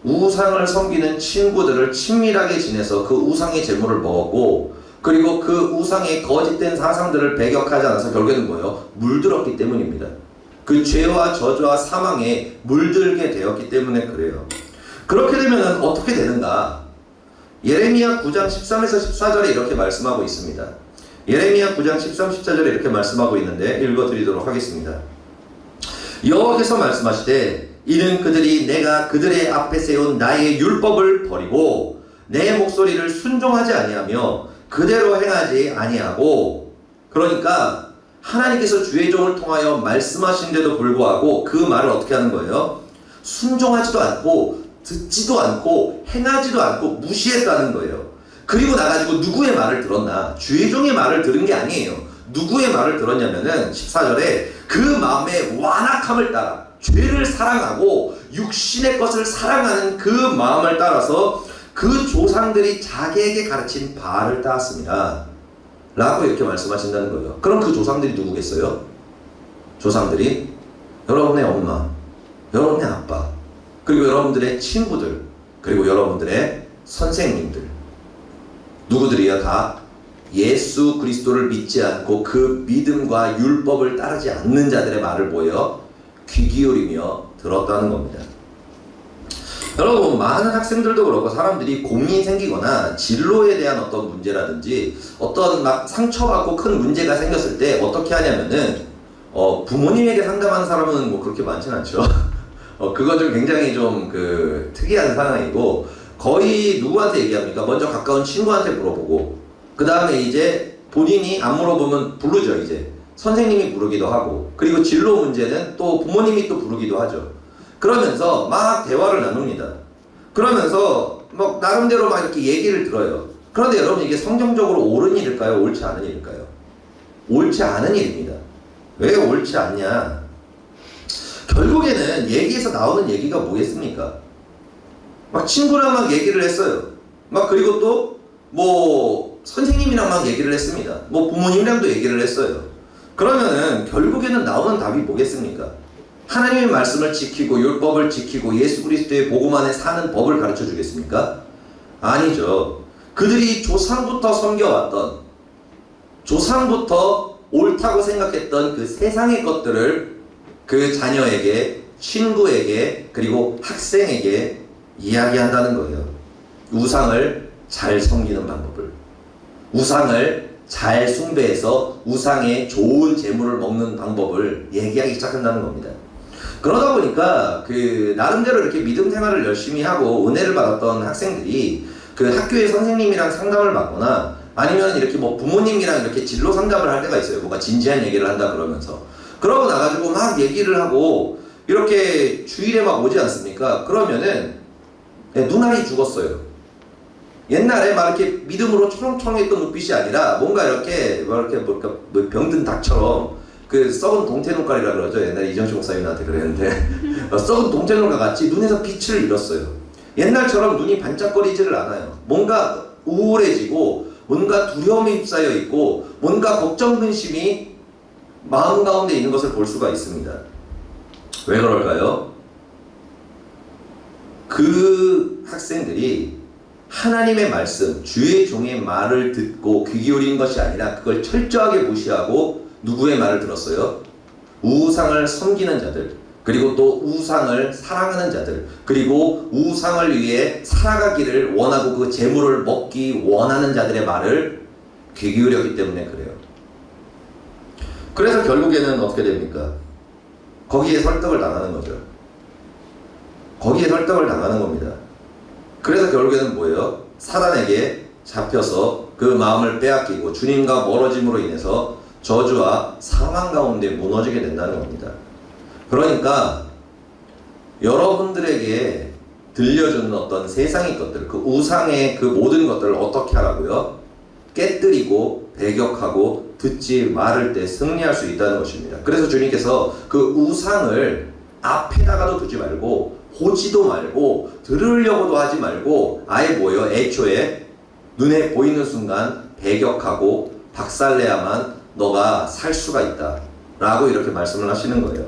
우상을 섬기는 친구들을 친밀하게 지내서 그 우상의 제물을 먹었고 그리고 그 우상의 거짓된 사상들을 배격하지 않아서 결국에는 뭐예요? 물들었기 때문입니다. 그 죄와 저주와 사망에 물들게 되었기 때문에 그래요. 그렇게 되면 어떻게 되는가? 예레미야 9장 13에서 14절에 이렇게 말씀하고 있습니다. 예레미야 9장 13, 14절에 이렇게 말씀하고 있는데 읽어드리도록 하겠습니다. 여호와께서 말씀하시되 이는 그들이 내가 그들의 앞에 세운 나의 율법을 버리고 내 목소리를 순종하지 아니하며 그대로 행하지 아니하고. 그러니까 하나님께서 주의 종을 통하여 말씀하신데도 불구하고 그 말을 어떻게 하는 거예요? 순종하지도 않고 듣지도 않고 행하지도 않고 무시했다는 거예요. 그리고 나가지고 누구의 말을 들었나? 주의 종의 말을 들은 게 아니에요. 누구의 말을 들었냐면은 14절에 그 마음의 완악함을 따라 죄를 사랑하고 육신의 것을 사랑하는 그 마음을 따라서 그 조상들이 자기에게 가르친 바알을 따랐습니다. 라고 이렇게 말씀하신다는 거예요. 그럼 그 조상들이 누구겠어요? 조상들이 여러분의 엄마, 여러분의 아빠, 그리고 여러분들의 친구들, 그리고 여러분들의 선생님들. 누구들이야? 다 예수 그리스도를 믿지 않고 그 믿음과 율법을 따르지 않는 자들의 말을 뭐예요? 귀 기울이며 들었다는 겁니다. 여러분, 많은 학생들도 그렇고 사람들이 고민이 생기거나 진로에 대한 어떤 문제라든지 어떤 막 상처받고 큰 문제가 생겼을 때 어떻게 하냐면은 부모님에게 상담하는 사람은 뭐 그렇게 많진 않죠. 그거 좀 굉장히 좀 그 특이한 상황이고, 거의 누구한테 얘기합니까? 먼저 가까운 친구한테 물어보고, 그 다음에 이제 본인이 안 물어보면 부르죠. 이제 선생님이 부르기도 하고, 그리고 진로 문제는 또 부모님이 또 부르기도 하죠. 그러면서 막 대화를 나눕니다. 그러면서 막 나름대로 막 이렇게 얘기를 들어요. 그런데 여러분, 이게 성경적으로 옳은 일일까요? 옳지 않은 일일까요? 옳지 않은 일입니다. 왜 옳지 않냐? 결국에는 얘기에서 나오는 얘기가 뭐겠습니까? 막 친구랑 막 얘기를 했어요. 막 그리고 또 뭐 선생님이랑 막 얘기를 했습니다. 뭐 부모님이랑도 얘기를 했어요. 그러면은 결국에는 나오는 답이 뭐겠습니까? 하나님의 말씀을 지키고 율법을 지키고 예수 그리스도의 복음 안에 사는 법을 가르쳐 주겠습니까? 아니죠. 그들이 조상부터 섬겨왔던, 조상부터 옳다고 생각했던 그 세상의 것들을 그 자녀에게, 친구에게, 그리고 학생에게 이야기한다는 거예요. 우상을 잘 섬기는 방법을, 우상을 잘 숭배해서 우상의 좋은 재물을 먹는 방법을 얘기하기 시작한다는 겁니다. 그러다 보니까 그 나름대로 이렇게 믿음 생활을 열심히 하고 은혜를 받았던 학생들이 그 학교의 선생님이랑 상담을 받거나 아니면 이렇게 뭐 부모님이랑 이렇게 진로 상담을 할 때가 있어요. 뭔가 진지한 얘기를 한다 그러면서. 그러고 나가지고 막 얘기를 하고 이렇게 주일에 막 오지 않습니까? 그러면은 눈알이 죽었어요. 옛날에 막 이렇게 믿음으로 초롱초롱했던 눈빛이 아니라 뭔가 이렇게 뭘까 병든 닭처럼 그 썩은 동태눈깔이라 그러죠. 옛날에 이정식 목사님 나한테 그랬는데 썩은 동태눈깔 같이 눈에서 빛을 잃었어요. 옛날처럼 눈이 반짝거리지를 않아요. 뭔가 우울해지고 뭔가 두려움에 휩싸여 있고 뭔가 걱정 근심이 마음 가운데 있는 것을 볼 수가 있습니다. 왜 그럴까요? 그 학생들이 하나님의 말씀, 주의 종의 말을 듣고 귀 기울인 것이 아니라 그걸 철저하게 무시하고 누구의 말을 들었어요? 우상을 섬기는 자들, 그리고 또 우상을 사랑하는 자들, 그리고 우상을 위해 살아가기를 원하고 그 재물을 먹기 원하는 자들의 말을 귀 기울였기 때문에 그래요. 그래서 결국에는 어떻게 됩니까? 거기에 설득을 당하는 거죠. 거기에 설득을 당하는 겁니다. 그래서 결국에는 뭐예요? 사단에게 잡혀서 그 마음을 빼앗기고 주님과 멀어짐으로 인해서 저주와 사망 가운데 무너지게 된다는 겁니다. 그러니까 여러분들에게 들려주는 어떤 세상의 것들, 그 우상의 그 모든 것들을 어떻게 하라고요? 깨뜨리고 배격하고 듣지 말을 때 승리할 수 있다는 것입니다. 그래서 주님께서 그 우상을 앞에다가도 두지 말고 보지도 말고 들으려고도 하지 말고 아예 뭐예요? 애초에 눈에 보이는 순간 배격하고 박살내야만 너가 살 수가 있다 라고 이렇게 말씀을 하시는 거예요.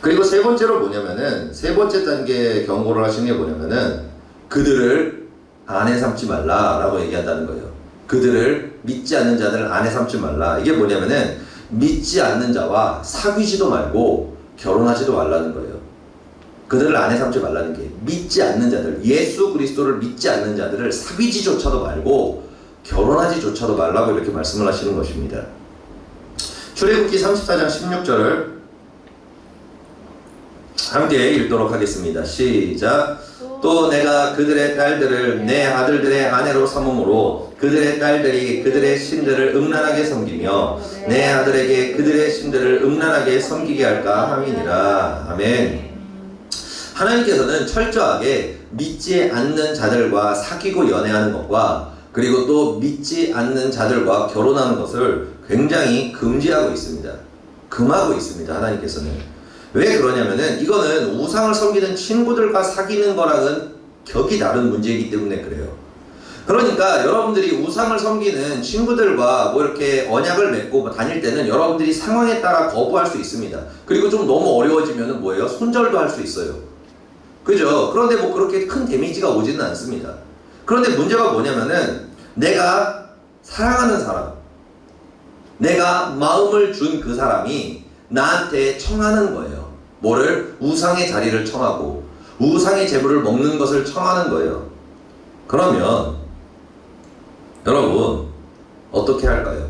그리고 세 번째로 뭐냐면은, 세 번째 단계 경고를 하시는 게 뭐냐면은 그들을 아내 삼지 말라 라고 얘기한다는 거예요. 그들을 믿지 않는 자들을 아내 삼지 말라. 이게 뭐냐면은 믿지 않는 자와 사귀지도 말고 결혼하지도 말라는 거예요. 그들을 아내 삼지 말라는 게, 믿지 않는 자들, 예수 그리스도를 믿지 않는 자들을 사귀지조차도 말고 결혼하지조차도 말라고 이렇게 말씀을 하시는 것입니다. 출애굽기 34장 16절을 함께 읽도록 하겠습니다. 시작. 또 내가 그들의 딸들을 내 아들들의 아내로 삼음으로 그들의 딸들이 그들의 신들을 음란하게 섬기며 내 아들에게 그들의 신들을 음란하게 섬기게 할까 함이니라. 아멘. 하나님께서는 철저하게 믿지 않는 자들과 사귀고 연애하는 것과 그리고 또 믿지 않는 자들과 결혼하는 것을 굉장히 금지하고 있습니다. 금하고 있습니다. 하나님께서는. 왜 그러냐면은 이거는 우상을 섬기는 친구들과 사귀는 거랑은 격이 다른 문제이기 때문에 그래요. 그러니까 여러분들이 우상을 섬기는 친구들과 뭐 이렇게 언약을 맺고 뭐 다닐 때는 여러분들이 상황에 따라 거부할 수 있습니다. 그리고 좀 너무 어려워지면은 뭐예요? 손절도 할 수 있어요. 그죠? 그런데 뭐 그렇게 큰 데미지가 오지는 않습니다. 그런데 문제가 뭐냐면은 내가 사랑하는 사람, 내가 마음을 준 그 사람이 나한테 청하는 거예요. 뭐를? 우상의 자리를 청하고 우상의 제물을 먹는 것을 청하는 거예요. 그러면 여러분 어떻게 할까요?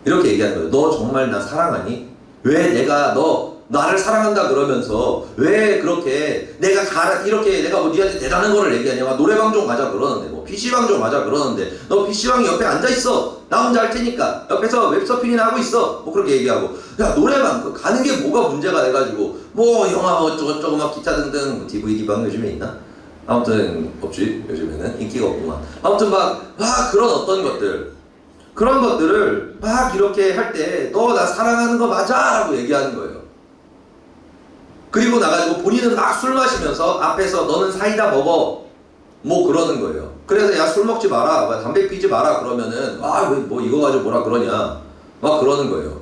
이렇게 얘기하는 거예요. 너 정말 나 사랑하니? 왜 내가 너 나를 사랑한다 그러면서 왜 그렇게 내가 이렇게 내가 뭐 니한테 대단한 거를 얘기하냐? 막 노래방 좀 가자 그러는데, 뭐 PC방 좀 가자 그러는데, 너 PC방 옆에 앉아있어, 나 혼자 할 테니까 옆에서 웹서핑이나 하고 있어, 뭐 그렇게 얘기하고, 야 노래방 가는 게 뭐가 문제가 돼가지고 뭐 영화 어쩌고저쩌고 막 기타 등등, 뭐 DVD방 요즘에 있나? 아무튼 없지, 요즘에는 인기가 없구만. 아무튼 막 그런 어떤 것들, 그런 것들을 막 이렇게 할 때 너 나 사랑하는 거 맞아? 라고 얘기하는 거예요. 그리고 나가지고 본인은 막 술 마시면서 앞에서 너는 사이다 먹어, 뭐 그러는 거예요. 그래서 야 술 먹지 마라, 담배 피지 마라 그러면은 왜 뭐 이거 가지고 뭐라 그러냐 막 그러는 거예요.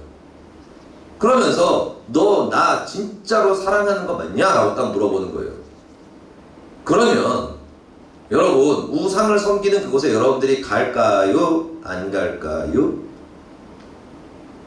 그러면서 너 나 진짜로 사랑하는 거 맞냐? 라고 딱 물어보는 거예요. 그러면 여러분 우상을 섬기는 그곳에 여러분들이 갈까요? 안 갈까요?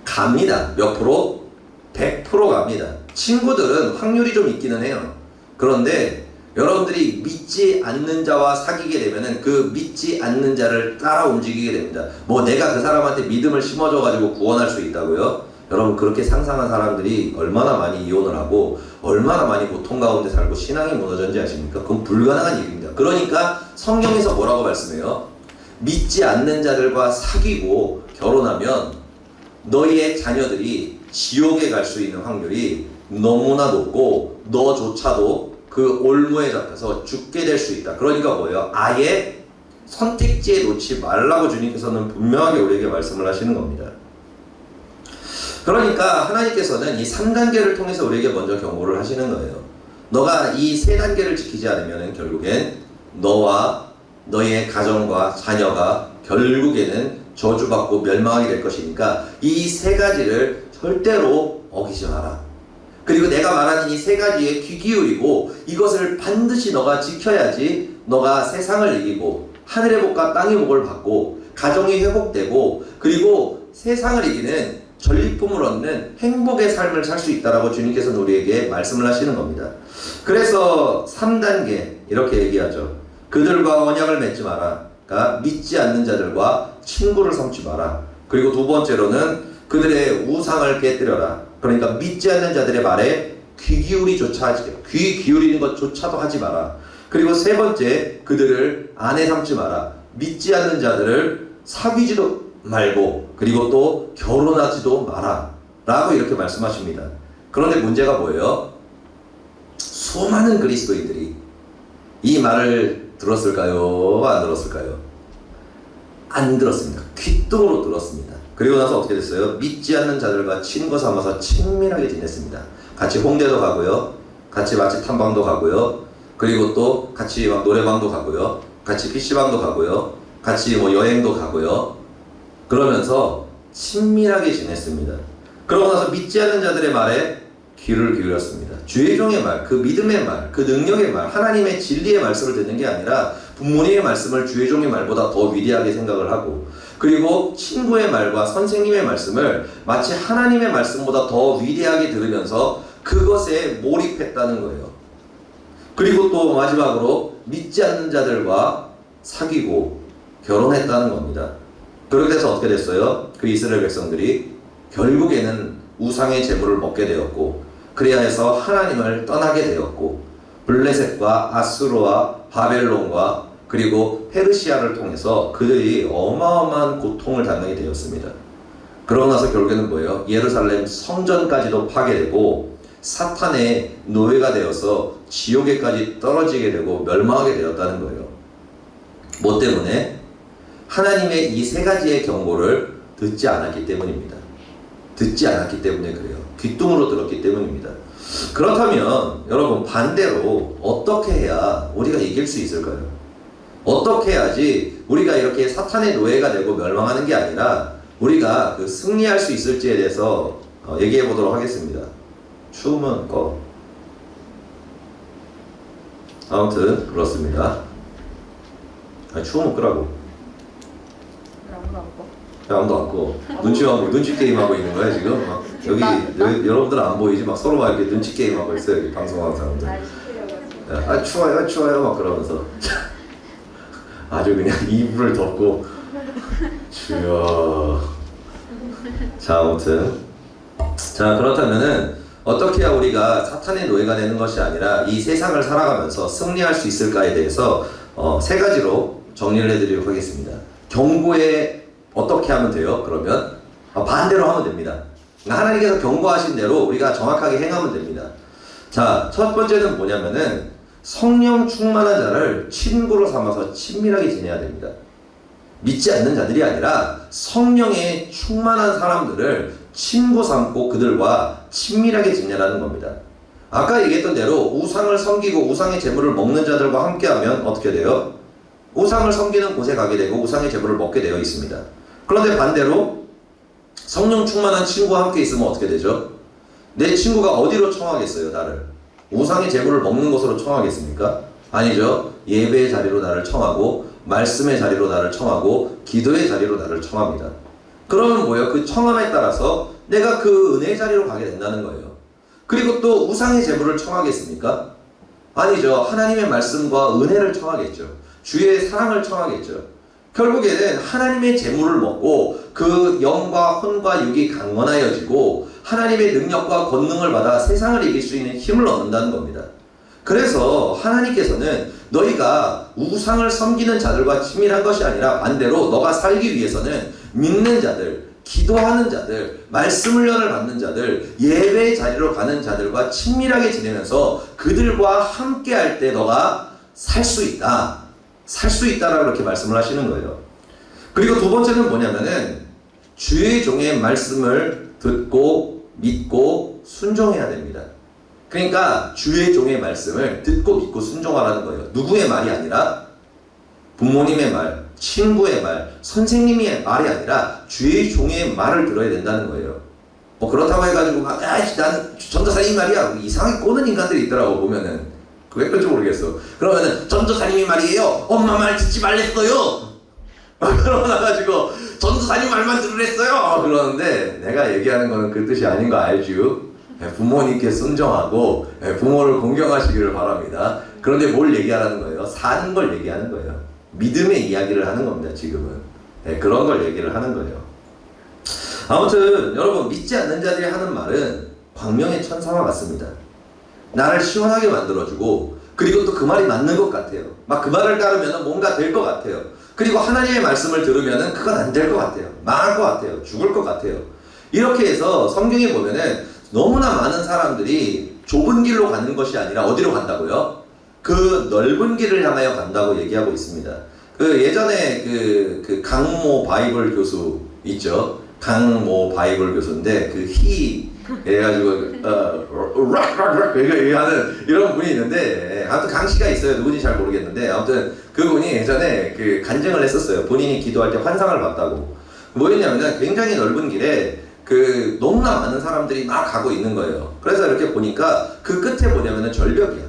갑니다. 몇 프로? 100% 갑니다. 친구들은 확률이 좀 있기는 해요. 그런데 여러분들이 믿지 않는 자와 사귀게 되면은 그 믿지 않는 자를 따라 움직이게 됩니다. 뭐 내가 그 사람한테 믿음을 심어줘 가지고 구원할 수 있다고요? 여러분 그렇게 상상한 사람들이 얼마나 많이 이혼을 하고 얼마나 많이 고통 가운데 살고 신앙이 무너졌는지 아십니까? 그건 불가능한 일입니다. 그러니까 성경에서 뭐라고 말씀해요? 믿지 않는 자들과 사귀고 결혼하면 너희의 자녀들이 지옥에 갈 수 있는 확률이 너무나 높고 너조차도 그 올무에 잡혀서 죽게 될 수 있다. 그러니까 뭐예요? 아예 선택지에 놓지 말라고 주님께서는 분명하게 우리에게 말씀을 하시는 겁니다. 그러니까 하나님께서는 이 3단계를 통해서 우리에게 먼저 경고를 하시는 거예요. 너가 이 3단계를 지키지 않으면 결국엔 너와 너의 가정과 자녀가 결국에는 저주받고 멸망하게 될 것이니까 이 3가지를 절대로 어기지 마라. 그리고 내가 말하는 이 3가지에 귀 기울이고 이것을 반드시 너가 지켜야지 너가 세상을 이기고 하늘의 복과 땅의 복을 받고 가정이 회복되고 그리고 세상을 이기는 전리품을 얻는 행복의 삶을 살 수 있다라고 주님께서는 우리에게 말씀을 하시는 겁니다. 그래서 3단계 이렇게 얘기하죠. 그들과 언약을 맺지 마라. 그러니까 믿지 않는 자들과 친구를 삼지 마라. 그리고 두 번째로는 그들의 우상을 깨뜨려라. 그러니까 믿지 않는 자들의 말에 귀 기울이는 것조차도 하지 마라. 그리고 세 번째, 그들을 아내 삼지 마라. 믿지 않는 자들을 사귀지도 말고 그리고 또 결혼하지도 마라 라고 이렇게 말씀하십니다. 그런데 문제가 뭐예요? 수많은 그리스도인들이 이 말을 들었을까요? 안 들었을까요? 안 들었습니다. 귓등으로 들었습니다. 그리고 나서 어떻게 됐어요? 믿지 않는 자들과 친구 삼아서 친밀하게 지냈습니다. 같이 홍대도 가고요, 같이 맛집 탐방도 가고요, 그리고 또 같이 막 노래방도 가고요, 같이 PC방도 가고요, 같이 뭐 여행도 가고요. 그러면서 친밀하게 지냈습니다. 그러고 나서 믿지 않는 자들의 말에 귀를 기울였습니다. 주의 종의 말, 그 믿음의 말, 그 능력의 말, 하나님의 진리의 말씀을 듣는 게 아니라 부모님의 말씀을 주의 종의 말보다 더 위대하게 생각을 하고, 그리고 친구의 말과 선생님의 말씀을 마치 하나님의 말씀보다 더 위대하게 들으면서 그것에 몰입했다는 거예요. 그리고 또 마지막으로 믿지 않는 자들과 사귀고 결혼했다는 겁니다. 그렇게 해서 어떻게 됐어요? 그 이스라엘 백성들이 결국에는 우상의 제물을 먹게 되었고, 그래야 해서 하나님을 떠나게 되었고, 블레셋과 아수르와 바벨론과 그리고 페르시아를 통해서 그들이 어마어마한 고통을 당하게 되었습니다. 그러고 나서 결국에는 뭐예요? 예루살렘 성전까지도 파괴되고 사탄의 노예가 되어서 지옥에까지 떨어지게 되고 멸망하게 되었다는 거예요. 뭐 때문에? 하나님의 이 3가지의 경고를 듣지 않았기 때문입니다. 듣지 않았기 때문에 그래요. 귓등으로 들었기 때문입니다. 그렇다면 여러분 반대로 어떻게 해야 우리가 이길 수 있을까요? 어떻게 해야지 우리가 이렇게 사탄의 노예가 되고 멸망하는 게 아니라 우리가 그 승리할 수 있을지에 대해서 얘기해 보도록 하겠습니다. 추우면 꺼. 아무튼 그렇습니다. 추우면 끄라고. 아무도 안 봐. 아무도 없고 눈치 게임 하고 있는 거야 지금. 막 여기 여러분들은 안 보이지 막 서로 막 이렇게 눈치 게임 하고 있어요 여기 방송하는 사람들. 날 시키려고. 아 추워요 추워요 막 그러면서 아주 그냥 이불을 덮고 주여. 자 아무튼 자 그렇다면은 어떻게 해야 우리가 사탄의 노예가 되는 것이 아니라 이 세상을 살아가면서 승리할 수 있을까에 대해서 세 가지로 정리를 해드리도록 하겠습니다. 경고에 어떻게 하면 돼요? 그러면 반대로 하면 됩니다. 그러니까 하나님께서 경고하신 대로 우리가 정확하게 행하면 됩니다. 자, 첫 번째는 뭐냐면은 성령 충만한 자를 친구로 삼아서 친밀하게 지내야 됩니다. 믿지 않는 자들이 아니라 성령에 충만한 사람들을 친구 삼고 그들과 친밀하게 지내라는 겁니다. 아까 얘기했던 대로 우상을 섬기고 우상의 재물을 먹는 자들과 함께하면 어떻게 돼요? 우상을 섬기는 곳에 가게 되고 우상의 재물을 먹게 되어 있습니다. 그런데 반대로 성령 충만한 친구와 함께 있으면 어떻게 되죠? 내 친구가 어디로 청하겠어요? 나를 우상의 재물을 먹는 곳으로 청하겠습니까? 아니죠. 예배의 자리로 나를 청하고 말씀의 자리로 나를 청하고 기도의 자리로 나를 청합니다. 그러면 뭐예요? 그 청함에 따라서 내가 그 은혜의 자리로 가게 된다는 거예요. 그리고 또 우상의 재물을 청하겠습니까? 아니죠. 하나님의 말씀과 은혜를 청하겠죠. 주의 사랑을 청하겠죠. 결국에는 하나님의 재물을 먹고 그 영과 혼과 육이 강건하여지고 하나님의 능력과 권능을 받아 세상을 이길 수 있는 힘을 얻는다는 겁니다. 그래서 하나님께서는 너희가 우상을 섬기는 자들과 친밀한 것이 아니라 반대로 너가 살기 위해서는 믿는 자들, 기도하는 자들, 말씀 훈련을 받는 자들, 예배의 자리로 가는 자들과 친밀하게 지내면서 그들과 함께 할 때 너가 살 수 있다. 살 수 있다라고 그렇게 말씀을 하시는 거예요. 그리고 두 번째는 뭐냐면은 주의 종의 말씀을 듣고 믿고 순종해야 됩니다. 그러니까 주의 종의 말씀을 듣고 믿고 순종하라는 거예요. 누구의 말이 아니라 부모님의 말, 친구의 말, 선생님의 말이 아니라 주의 종의 말을 들어야 된다는 거예요. 뭐 그렇다고 해가지고 막 나는 전도사님 말이야 이상하게 꼬는 인간들이 있더라고 보면은. 왜 그런지 모르겠어. 그러면은 전도사님이 말이에요. 엄마 말 듣지 말랬어요. 그러고 나가지고 전도사님 말만 들으랬어요. 그러는데 내가 얘기하는 거는 그 뜻이 아닌 거 알죠? 부모님께 순종하고 부모를 공경하시기를 바랍니다. 그런데 뭘 얘기하라는 거예요? 사는 걸 얘기하는 거예요. 믿음의 이야기를 하는 겁니다. 지금은 그런 걸 얘기를 하는 거예요. 아무튼 여러분 믿지 않는 자들이 하는 말은 광명의 천사와 같습니다. 나를 시원하게 만들어주고 그리고 또 그 말이 맞는 것 같아요. 막 그 말을 따르면 뭔가 될 것 같아요. 그리고 하나님의 말씀을 들으면 그건 안 될 것 같아요. 망할 것 같아요. 죽을 것 같아요. 이렇게 해서 성경에 보면은 너무나 많은 사람들이 좁은 길로 가는 것이 아니라 어디로 간다고요? 그 넓은 길을 향하여 간다고 얘기하고 있습니다. 그 예전에 그 강모 바이블 교수 있죠. 강모 바이블 교수인데 그래가지고 하는 이런 분이 있는데 아무튼 강씨가 있어요. 누군지 잘 모르겠는데 아무튼 그분이 예전에 그 간증을 했었어요. 본인이 기도할 때 환상을 봤다고. 뭐였냐면 굉장히 넓은 길에 그 너무나 많은 사람들이 막 가고 있는 거예요. 그래서 이렇게 보니까 그 끝에 뭐냐면은 절벽이야.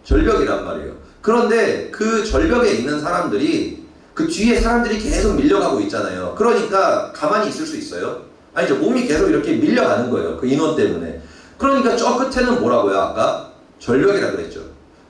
절벽이란 말이에요. 그런데 그 절벽에 있는 사람들이 그 뒤에 사람들이 계속 밀려가고 있잖아요. 그러니까 가만히 있을 수 있어요? 아니죠. 몸이 계속 이렇게 밀려가는 거예요. 그 인원 때문에. 그러니까 저 끝에는 뭐라고요? 아까 절벽이라 그랬죠.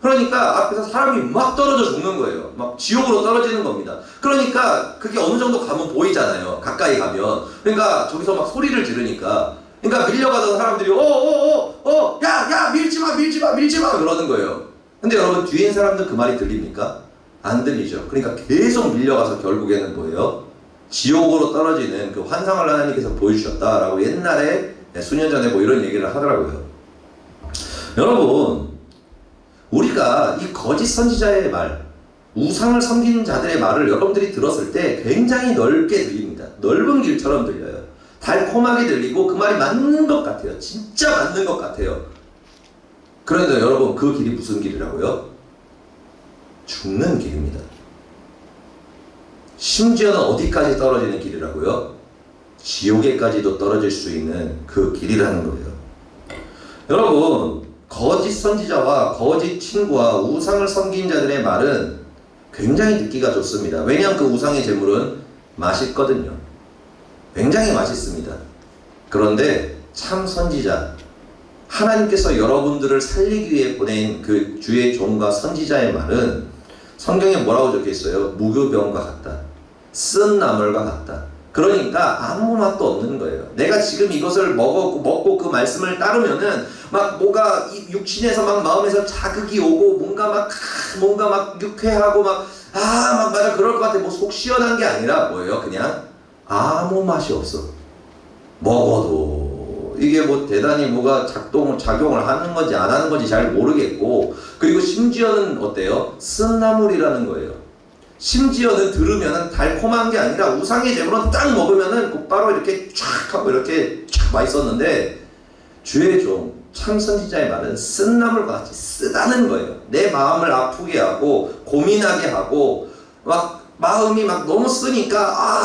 그러니까 앞에서 사람이 막 떨어져 죽는 거예요. 막 지옥으로 떨어지는 겁니다. 그러니까 그게 어느 정도 가면 보이잖아요. 가까이 가면. 그러니까 저기서 막 소리를 지르니까. 그러니까 밀려가던 사람들이 야 밀지 마 그러는 거예요. 근데 여러분 뒤에 있는 사람들 그 말이 들립니까? 안 들리죠. 그러니까 계속 밀려가서 결국에는 뭐예요? 지옥으로 떨어지는 그 환상을 하나님께서 보여주셨다라고 옛날에 수년 전에 뭐 이런 얘기를 하더라고요. 여러분 우리가 이 거짓 선지자의 말, 우상을 섬기는 자들의 말을 여러분들이 들었을 때 굉장히 넓게 들립니다. 넓은 길처럼 들려요. 달콤하게 들리고 그 말이 맞는 것 같아요. 진짜 맞는 것 같아요. 그런데 여러분 그 길이 무슨 길이라고요? 죽는 길입니다. 심지어는 어디까지 떨어지는 길이라고요? 지옥에까지도 떨어질 수 있는 그 길이라는 거예요. 여러분 거짓 선지자와 거짓 친구와 우상을 섬긴 자들의 말은 굉장히 듣기가 좋습니다. 왜냐하면 그 우상의 재물은 맛있거든요. 굉장히 맛있습니다. 그런데 참 선지자, 하나님께서 여러분들을 살리기 위해 보낸 그 주의 종과 선지자의 말은 성경에 뭐라고 적혀 있어요? 무교병과 같다. 쓴 나물과 같다. 그러니까 아무 맛도 없는 거예요. 내가 지금 이것을 먹고 그 말씀을 따르면은 막 뭐가 이 육신에서 막 마음에서 자극이 오고 뭔가 막 유쾌하고 막 맞아 그럴 것 같아. 뭐 속 시원한 게 아니라 뭐예요? 그냥 아무 맛이 없어. 먹어도 이게 뭐 대단히 뭐가 작용을 하는 건지 안 하는 건지 잘 모르겠고, 그리고 심지어는 어때요? 쓴 나물이라는 거예요. 심지어는 들으면은 달콤한 게 아니라 우상의 제물은 딱 먹으면은 곧바로 이렇게 촥 하고 이렇게 촥 맛있었는데, 주의 종 참 선지자의 말은 쓴 나물과 같이 쓰다는 거예요. 내 마음을 아프게 하고 고민하게 하고 막 마음이 막 너무 쓰니까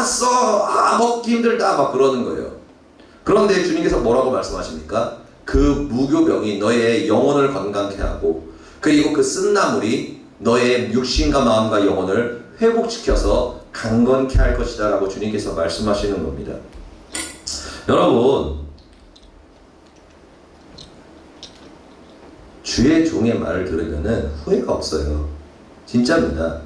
먹기 힘들다 막 그러는 거예요. 그런데 주님께서 뭐라고 말씀하십니까? 그 무교병이 너의 영혼을 건강케 하고, 그리고 그 쓴 나물이 너의 육신과 마음과 영혼을 회복시켜서 강건케 할 것이다 라고 주님께서 말씀하시는 겁니다. 여러분, 주의 종의 말을 들으면 후회가 없어요. 진짜입니다.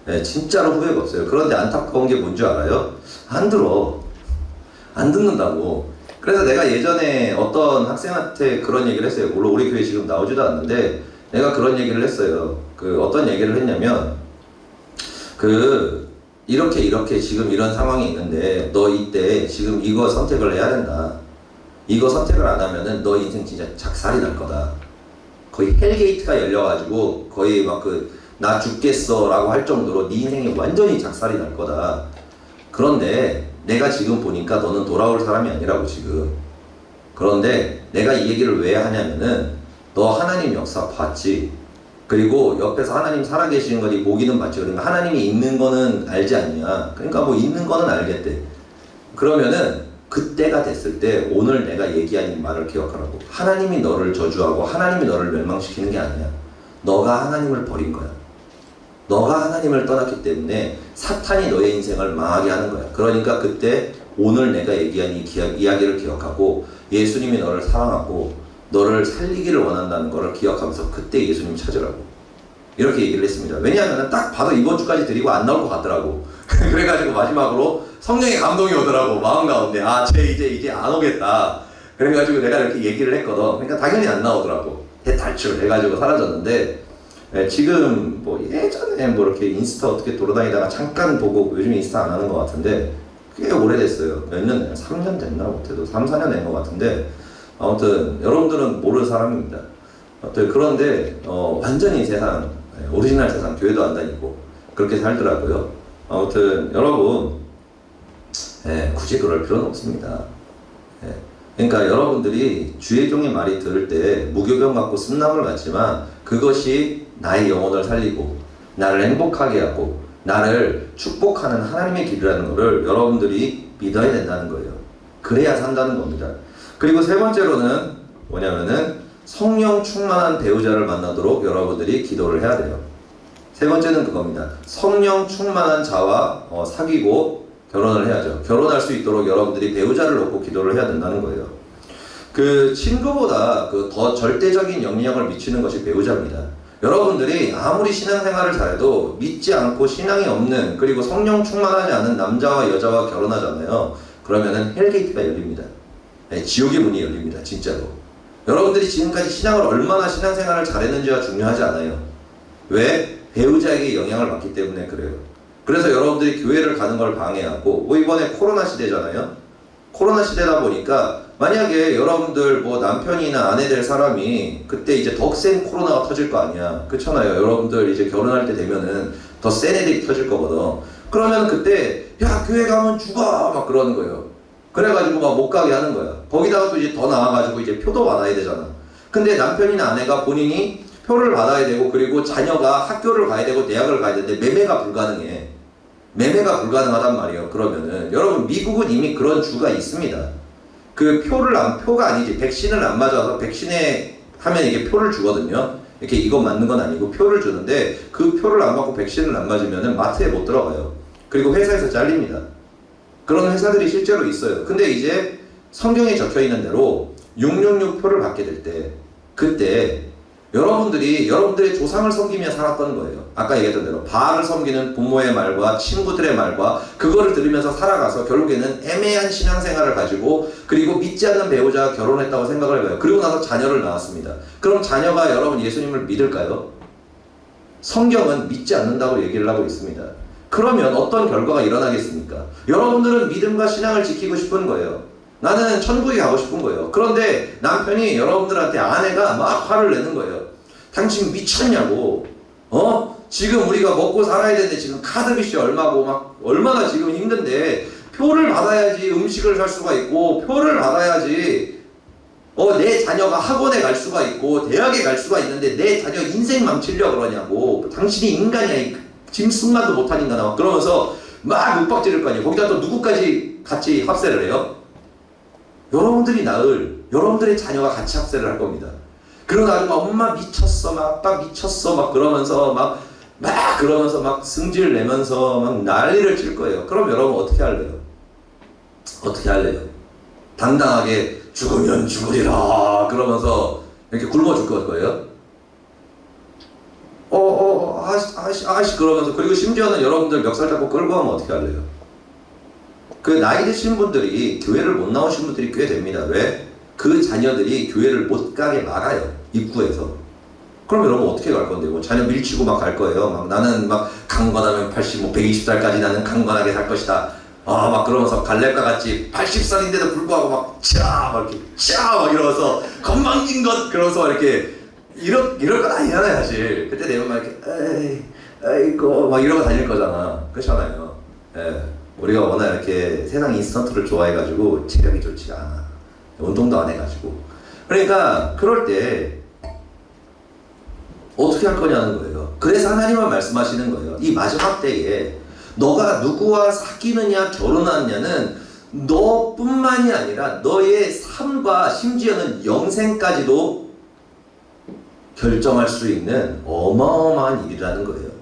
네, 진짜로 후회가 없어요. 그런데 안타까운 게 뭔지 알아요? 안 들어. 안 듣는다고. 그래서 내가 예전에 어떤 학생한테 그런 얘기를 했어요. 물론 우리 교회 지금 나오지도 않는데 내가 그런 얘기를 했어요. 어떤 얘기를 했냐면, 이렇게 지금 이런 상황이 있는데 너 이때 지금 이거 선택을 해야 된다. 이거 선택을 안 하면은 너 인생 진짜 작살이 날 거다. 거의 헬게이트가 열려가지고 거의 막 나 죽겠어 라고 할 정도로 네 인생이 완전히 작살이 날 거다. 그런데 내가 지금 보니까 너는 돌아올 사람이 아니라고 지금. 그런데 내가 이 얘기를 왜 하냐면은 너 하나님 역사 봤지? 그리고 옆에서 하나님 살아계시는 거니 보기는 봤지. 그러니까 하나님이 있는 거는 알지 않냐. 그러니까 뭐 있는 거는 알겠대. 그러면은 그때가 됐을 때 오늘 내가 얘기한 이 말을 기억하라고. 하나님이 너를 저주하고 하나님이 너를 멸망시키는 게 아니야. 너가 하나님을 버린 거야. 너가 하나님을 떠났기 때문에 사탄이 너의 인생을 망하게 하는 거야. 그러니까 그때 오늘 내가 얘기한 이 이야기를 기억하고 예수님이 너를 사랑하고 너를 살리기를 원한다는 것을 기억하면서 그때 예수님 찾으라고 이렇게 얘기를 했습니다. 왜냐하면 딱 봐도 이번 주까지 드리고 안 나올 것 같더라고. 그래가지고 마지막으로 성령의 감동이 오더라고. 마음 가운데 쟤 이제 안 오겠다. 그래가지고 내가 이렇게 얘기를 했거든. 그러니까 당연히 안 나오더라고. 대탈출 해가지고 사라졌는데, 지금 뭐 예전에 뭐 이렇게 인스타 어떻게 돌아다니다가 잠깐 보고 요즘 인스타 안 하는 것 같은데 꽤 오래됐어요. 몇 년 됐나? 3년 됐나? 못해도 3, 4년 된 것 같은데, 아무튼 여러분들은 모르는 사람입니다. 그런데 완전히 세상, 오리지널 세상, 교회도 안 다니고 그렇게 살더라고요. 아무튼 여러분, 굳이 그럴 필요는 없습니다. 그러니까 여러분들이 주의 종의 말이 들을 때 무교병 같고 쓴나물 같지만 그것이 나의 영혼을 살리고 나를 행복하게 하고 나를 축복하는 하나님의 길이라는 것을 여러분들이 믿어야 된다는 거예요. 그래야 산다는 겁니다. 그리고 세 번째로는 뭐냐면은 성령 충만한 배우자를 만나도록 여러분들이 기도를 해야 돼요. 세 번째는 그겁니다. 성령 충만한 자와 사귀고 결혼을 해야죠. 결혼할 수 있도록 여러분들이 배우자를 놓고 기도를 해야 된다는 거예요. 친구보다 더 절대적인 영향을 미치는 것이 배우자입니다. 여러분들이 아무리 신앙생활을 잘해도 믿지 않고 신앙이 없는, 그리고 성령 충만하지 않은 남자와 여자와 결혼하잖아요. 그러면은 헬게이트가 열립니다. 지옥의 문이 열립니다. 진짜로. 여러분들이 지금까지 신앙을 얼마나 신앙생활을 잘했는지가 중요하지 않아요. 왜? 배우자에게 영향을 받기 때문에 그래요. 그래서 여러분들이 교회를 가는 걸 방해하고, 이번에 코로나 시대잖아요. 코로나 시대다 보니까 만약에 여러분들 남편이나 아내 될 사람이 그때 이제 더 센 코로나가 터질 거 아니야. 그렇잖아요. 여러분들 이제 결혼할 때 되면은 더 센 애들이 터질 거거든. 그러면 그때 교회 가면 죽어 막 그러는 거예요. 그래가지고 못 가게 하는 거야. 거기다가 또 이제 더 나와가지고 이제 표도 받아야 되잖아. 근데 남편이나 아내가 본인이 표를 받아야 되고, 그리고 자녀가 학교를 가야 되고 대학을 가야 되는데 매매가 불가능해. 매매가 불가능하단 말이에요. 그러면은 여러분, 미국은 이미 그런 주가 있습니다. 표가 아니지, 백신을 안 맞아서 백신에 하면 이게 표를 주거든요. 이렇게 이거 맞는 건 아니고 표를 주는데, 그 표를 안 맞고 백신을 안 맞으면은 마트에 못 들어가요. 그리고 회사에서 잘립니다. 그런 회사들이 실제로 있어요. 근데 이제 성경에 적혀 있는 대로 666표를 받게 될 때, 그때 여러분들이 여러분들의 조상을 섬기며 살았던 거예요. 아까 얘기했던 대로 바알을 섬기는 부모의 말과 친구들의 말과 그거를 들으면서 살아가서 결국에는 애매한 신앙생활을 가지고, 그리고 믿지 않는 배우자와 결혼했다고 생각을 해봐요. 그리고 나서 자녀를 낳았습니다. 그럼 자녀가 여러분 예수님을 믿을까요? 성경은 믿지 않는다고 얘기를 하고 있습니다. 그러면 어떤 결과가 일어나겠습니까? 여러분들은 믿음과 신앙을 지키고 싶은 거예요. 나는 천국에 가고 싶은 거예요. 그런데 남편이 여러분들한테, 아내가 막 화를 내는 거예요. 당신 미쳤냐고. 지금 우리가 먹고 살아야 되는데 지금 카드빚이 얼마고 막 얼마나 지금 힘든데, 표를 받아야지 음식을 살 수가 있고, 표를 받아야지 내 자녀가 학원에 갈 수가 있고 대학에 갈 수가 있는데 내 자녀 인생 망치려고 그러냐고. 당신이 인간이야, 짐승만도 못한 인간아. 그러면서 막 윽박지를 거 아니에요. 거기다 또 누구까지 같이 합세를 해요? 여러분들이 낳을 여러분들의 자녀가 같이 합세를 할 겁니다. 그러고 나중에 엄마 미쳤어, 막 아빠 미쳤어, 막 그러면서 그러면서 막 승질 내면서 막 난리를 칠 거예요. 그럼 여러분 어떻게 할래요? 어떻게 할래요? 당당하게 죽으면 죽으리라 그러면서 이렇게 굶어 죽을 거예요? 아씨 그러면서, 그리고 심지어는 여러분들 멱살 잡고 끌고 가면 어떻게 할래요? 그 나이 드신 분들이 교회를 못 나오신 분들이 꽤 됩니다. 왜? 그 자녀들이 교회를 못 가게 막아요, 입구에서. 그럼 여러분 어떻게 갈 건데요? 자녀 밀치고 막 갈 거예요. 막 나는 막 강건하면 120살까지 나는 강건하게 살 것이다. 막 그러면서 갈렙과 같이 80살인데도 불구하고 막 이러면서 건방진 것 그러면서 막 이렇게 이럴 건 아니잖아요, 사실. 그때 되면 막 이렇게 아이고 막 이러고 다닐 거잖아. 그렇잖아요. 예. 우리가 워낙 이렇게 세상 인스턴트를 좋아해가지고 체력이 좋지가 않아. 운동도 안 해가지고. 그러니까 그럴 때 어떻게 할 거냐는 거예요. 그래서 하나님은 말씀하시는 거예요. 이 마지막 때에 너가 누구와 사귀느냐 결혼하느냐는 너뿐만이 아니라 너의 삶과 심지어는 영생까지도 결정할 수 있는 어마어마한 일이라는 거예요.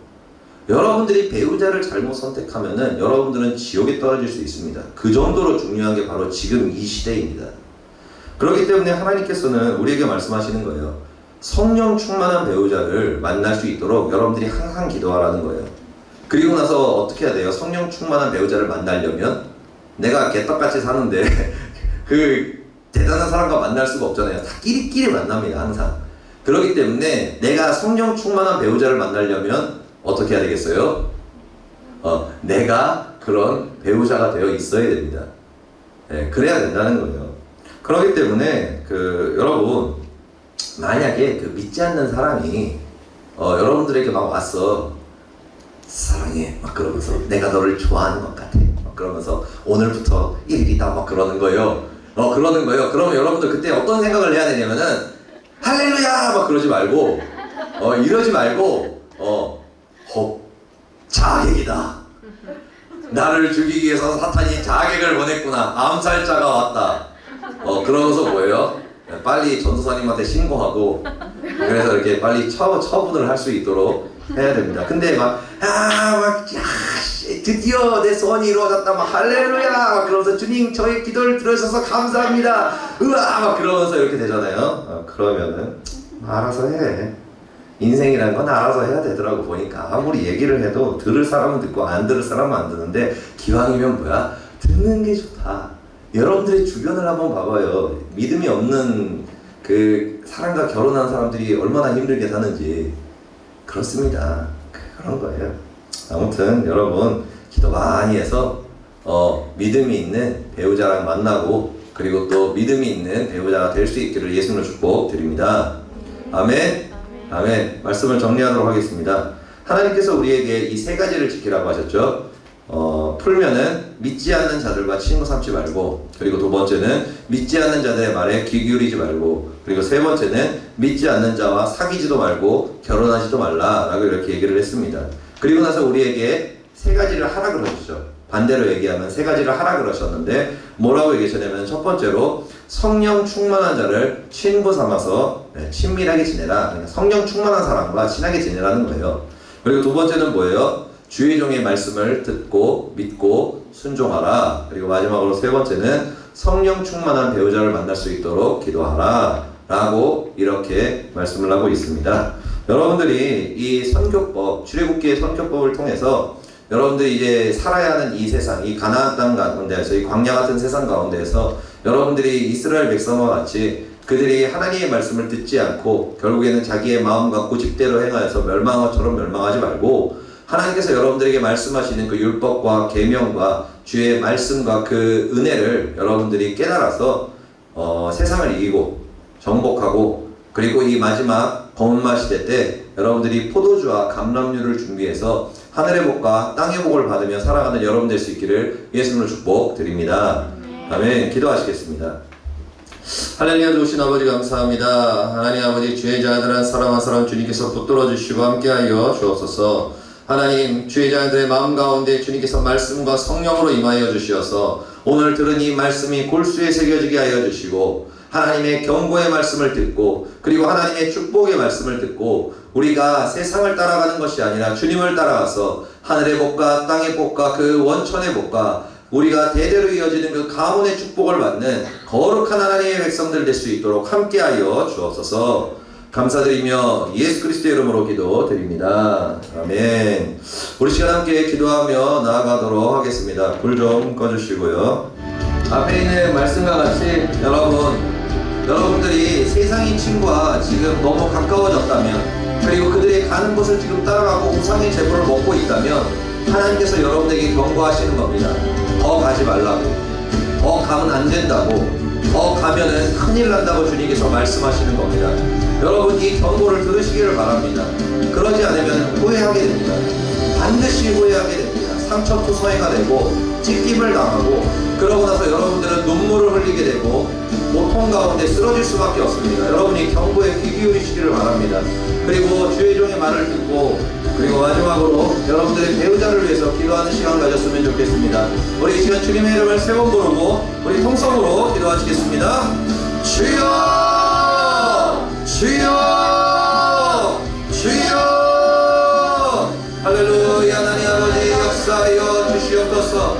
여러분들이 배우자를 잘못 선택하면은 여러분들은 지옥에 떨어질 수 있습니다. 그 정도로 중요한 게 바로 지금 이 시대입니다. 그렇기 때문에 하나님께서는 우리에게 말씀하시는 거예요. 성령 충만한 배우자를 만날 수 있도록 여러분들이 항상 기도하라는 거예요. 그리고 나서 어떻게 해야 돼요? 성령 충만한 배우자를 만나려면 내가 개떡같이 사는데 그 대단한 사람과 만날 수가 없잖아요. 다 끼리끼리 만납니다, 항상. 그렇기 때문에 내가 성령 충만한 배우자를 만나려면 어떻게 해야 되겠어요? 내가 그런 배우자가 되어 있어야 됩니다. 그래야 된다는 거예요. 그렇기 때문에 여러분, 만약에 믿지 않는 사람이 여러분들에게 막 왔어. 사랑해 막 그러면서 내가 너를 좋아하는 것 같아 막 그러면서 오늘부터 1일이다 막 그러는 거예요. 그러면 여러분들 그때 어떤 생각을 해야 되냐면은 할렐루야 막 그러지 말고 이러지 말고 자객이다. 나를 죽이기 위해서 사탄이 자객을 보냈구나. 암살자가 왔다. 그러면서 뭐예요? 빨리 전도사님한테 신고하고 그래서 이렇게 빨리 처분을 할 수 있도록 해야 됩니다. 근데 드디어 내 소원이 이루어졌다 막 할렐루야 막 그러면서 주님 저희 기도를 들어주셔서 감사합니다 으아 막 그러면서 이렇게 되잖아요. 그러면은 알아서 해. 인생이라는 건 알아서 해야 되더라고. 보니까 아무리 얘기를 해도 들을 사람은 듣고 안 들을 사람은 안 듣는데 기왕이면 뭐야? 듣는 게 좋다. 여러분들의 주변을 한번 봐봐요. 믿음이 없는 사람과 결혼한 사람들이 얼마나 힘들게 사는지. 그렇습니다. 그런 거예요. 아무튼 여러분 기도 많이 해서 믿음이 있는 배우자랑 만나고 그리고 또 믿음이 있는 배우자가 될 수 있기를 예수님으로 축복드립니다. 아멘. 아멘. 말씀을 정리하도록 하겠습니다. 하나님께서 우리에게 이 세 가지를 지키라고 하셨죠. 풀면은 믿지 않는 자들과 친구 삼지 말고, 그리고 두 번째는 믿지 않는 자들의 말에 귀 기울이지 말고, 그리고 세 번째는 믿지 않는 자와 사귀지도 말고 결혼하지도 말라라고 이렇게 얘기를 했습니다. 그리고 나서 우리에게 세 가지를 하라 그러셨죠. 반대로 얘기하면 세 가지를 하라 그러셨는데 뭐라고 얘기하셨냐면 첫 번째로 성령 충만한 자를 친구 삼아서 친밀하게 지내라. 그러니까 성령 충만한 사람과 친하게 지내라는 거예요. 그리고 두 번째는 뭐예요? 주의 종의 말씀을 듣고 믿고 순종하라. 그리고 마지막으로 세 번째는 성령 충만한 배우자를 만날 수 있도록 기도하라 라고 이렇게 말씀을 하고 있습니다. 여러분들이 이 선교법, 출애굽기의 선교법을 통해서 여러분들이 이제 살아야 하는 이 세상, 이 가나안 땅 가운데에서, 이 광야 같은 세상 가운데에서 여러분들이 이스라엘 백성과 같이 그들이 하나님의 말씀을 듣지 않고 결국에는 자기의 마음과 고집대로 행하여서 멸망한 것처럼 멸망하지 말고, 하나님께서 여러분들에게 말씀하시는 그 율법과 계명과 주의 말씀과 그 은혜를 여러분들이 깨달아서 세상을 이기고 정복하고, 그리고 이 마지막 범마 시대 때 여러분들이 포도주와 감람류를 준비해서 하늘의 복과 땅의 복을 받으며 살아가는 여러분 될 수 있기를 예수님으로 축복드립니다. 아멘. 기도하시겠습니다. 하나님 좋으신 아버지 감사합니다. 하나님 아버지 주의 자들은 한 사람 한 사람 주님께서 붙들어 주시고 함께하여 주옵소서. 하나님 주의 자들의 마음 가운데 주님께서 말씀과 성령으로 임하여 주시어서 오늘 들은 이 말씀이 골수에 새겨지게 하여 주시고, 하나님의 경고의 말씀을 듣고 그리고 하나님의 축복의 말씀을 듣고 우리가 세상을 따라가는 것이 아니라 주님을 따라가서 하늘의 복과 땅의 복과 그 원천의 복과 우리가 대대로 이어지는 그 가문의 축복을 받는 거룩한 하나님의 백성들 될 수 있도록 함께하여 주옵소서. 감사드리며 예수 그리스도의 이름으로 기도드립니다. 아멘. 우리 시간 함께 기도하며 나아가도록 하겠습니다. 불 좀 꺼주시고요. 앞에 있는 말씀과 같이 여러분들이 세상의 친구와 지금 너무 가까워졌다면, 그리고 그들이 가는 곳을 지금 따라가고 우상의 재물을 먹고 있다면 하나님께서 여러분에게 경고하시는 겁니다. 더 가지 말라고, 더 가면 안 된다고, 더 가면은 큰일 난다고 주님께서 말씀하시는 겁니다. 여러분 이 경고를 들으시기를 바랍니다. 그러지 않으면 후회하게 됩니다. 반드시 후회하게 됩니다. 상처투성이가 되고 찢김을 당하고, 그러고 나서 여러분들은 눈물을 흘리게 되고 고통 가운데 쓰러질 수밖에 없습니다. 여러분이 경고에 귀 기울이시기를 바랍니다. 그리고 주의 종의 말을 듣고, 그리고 마지막으로 여러분들의 배우자를 위해서 기도하는 시간 가졌으면 좋겠습니다. 우리 이 시간 주님의 이름을 세 번 부르고 우리 통성으로 기도하시겠습니다. 주여! 주여! 주여! 할렐루야. 하나님 아버지 역사하여 주시옵소서.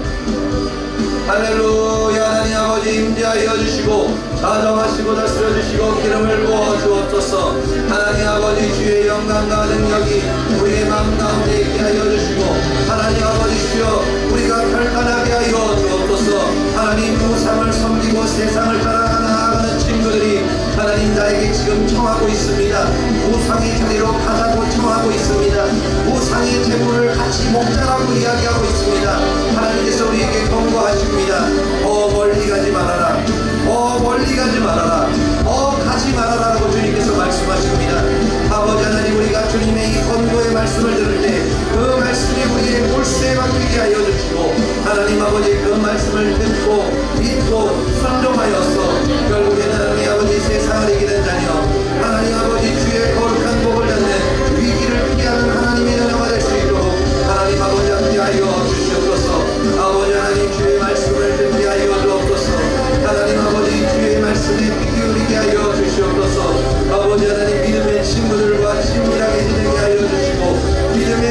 할렐루야. 하나님 아버지 임재하여 주시고 다정하시고 다스려 주시고 기름을 부어 주옵소서. 하나님 아버지 주의 영광과 능력이 우리의 마음 가운데 있게 하여 주시고, 하나님 아버지 주여 우리가 결단하게 하여 주옵소서. 하나님 우상을 섬기고 세상을 따라 나아가는 친구들이 하나님 나에게 지금 청하고 있습니다. 우상의 자리로 가자고 청하고 있습니다. 우상의 재물을 같이 먹자라고 이야기하고 있습니다. 하나님께서 우리에게 경고하십니다. 멀리 가지 말아라. 멀리 가지 말아라. 가지 말아라라고 주님께서 말씀하십니다. 아버지 하나님, 우리가 주님의 이 권고의 말씀을 들을 때 그 말씀이 우리의 골수에 박히게 하여 주시고, 하나님 아버지 그 말씀을 듣고 믿고 순종하여서 결국에는 하나님 아버지 세상을 이기는 자녀, 하나님 아버지 주의 거룩한 복을 받는 위기를 피하는 하나님의 자녀가 될 수 있도록 하나님 아버지 함께하여 주시옵소서. 아버지 하나님 주의 말씀을 듣게 하여 주옵소서. 하나님 아버지 주의 말씀에 귀 기울이게 하여 주시옵소서. 아버지 하나님 믿음의 친구들과 친밀하게 지내게 하여 주시고, 믿음의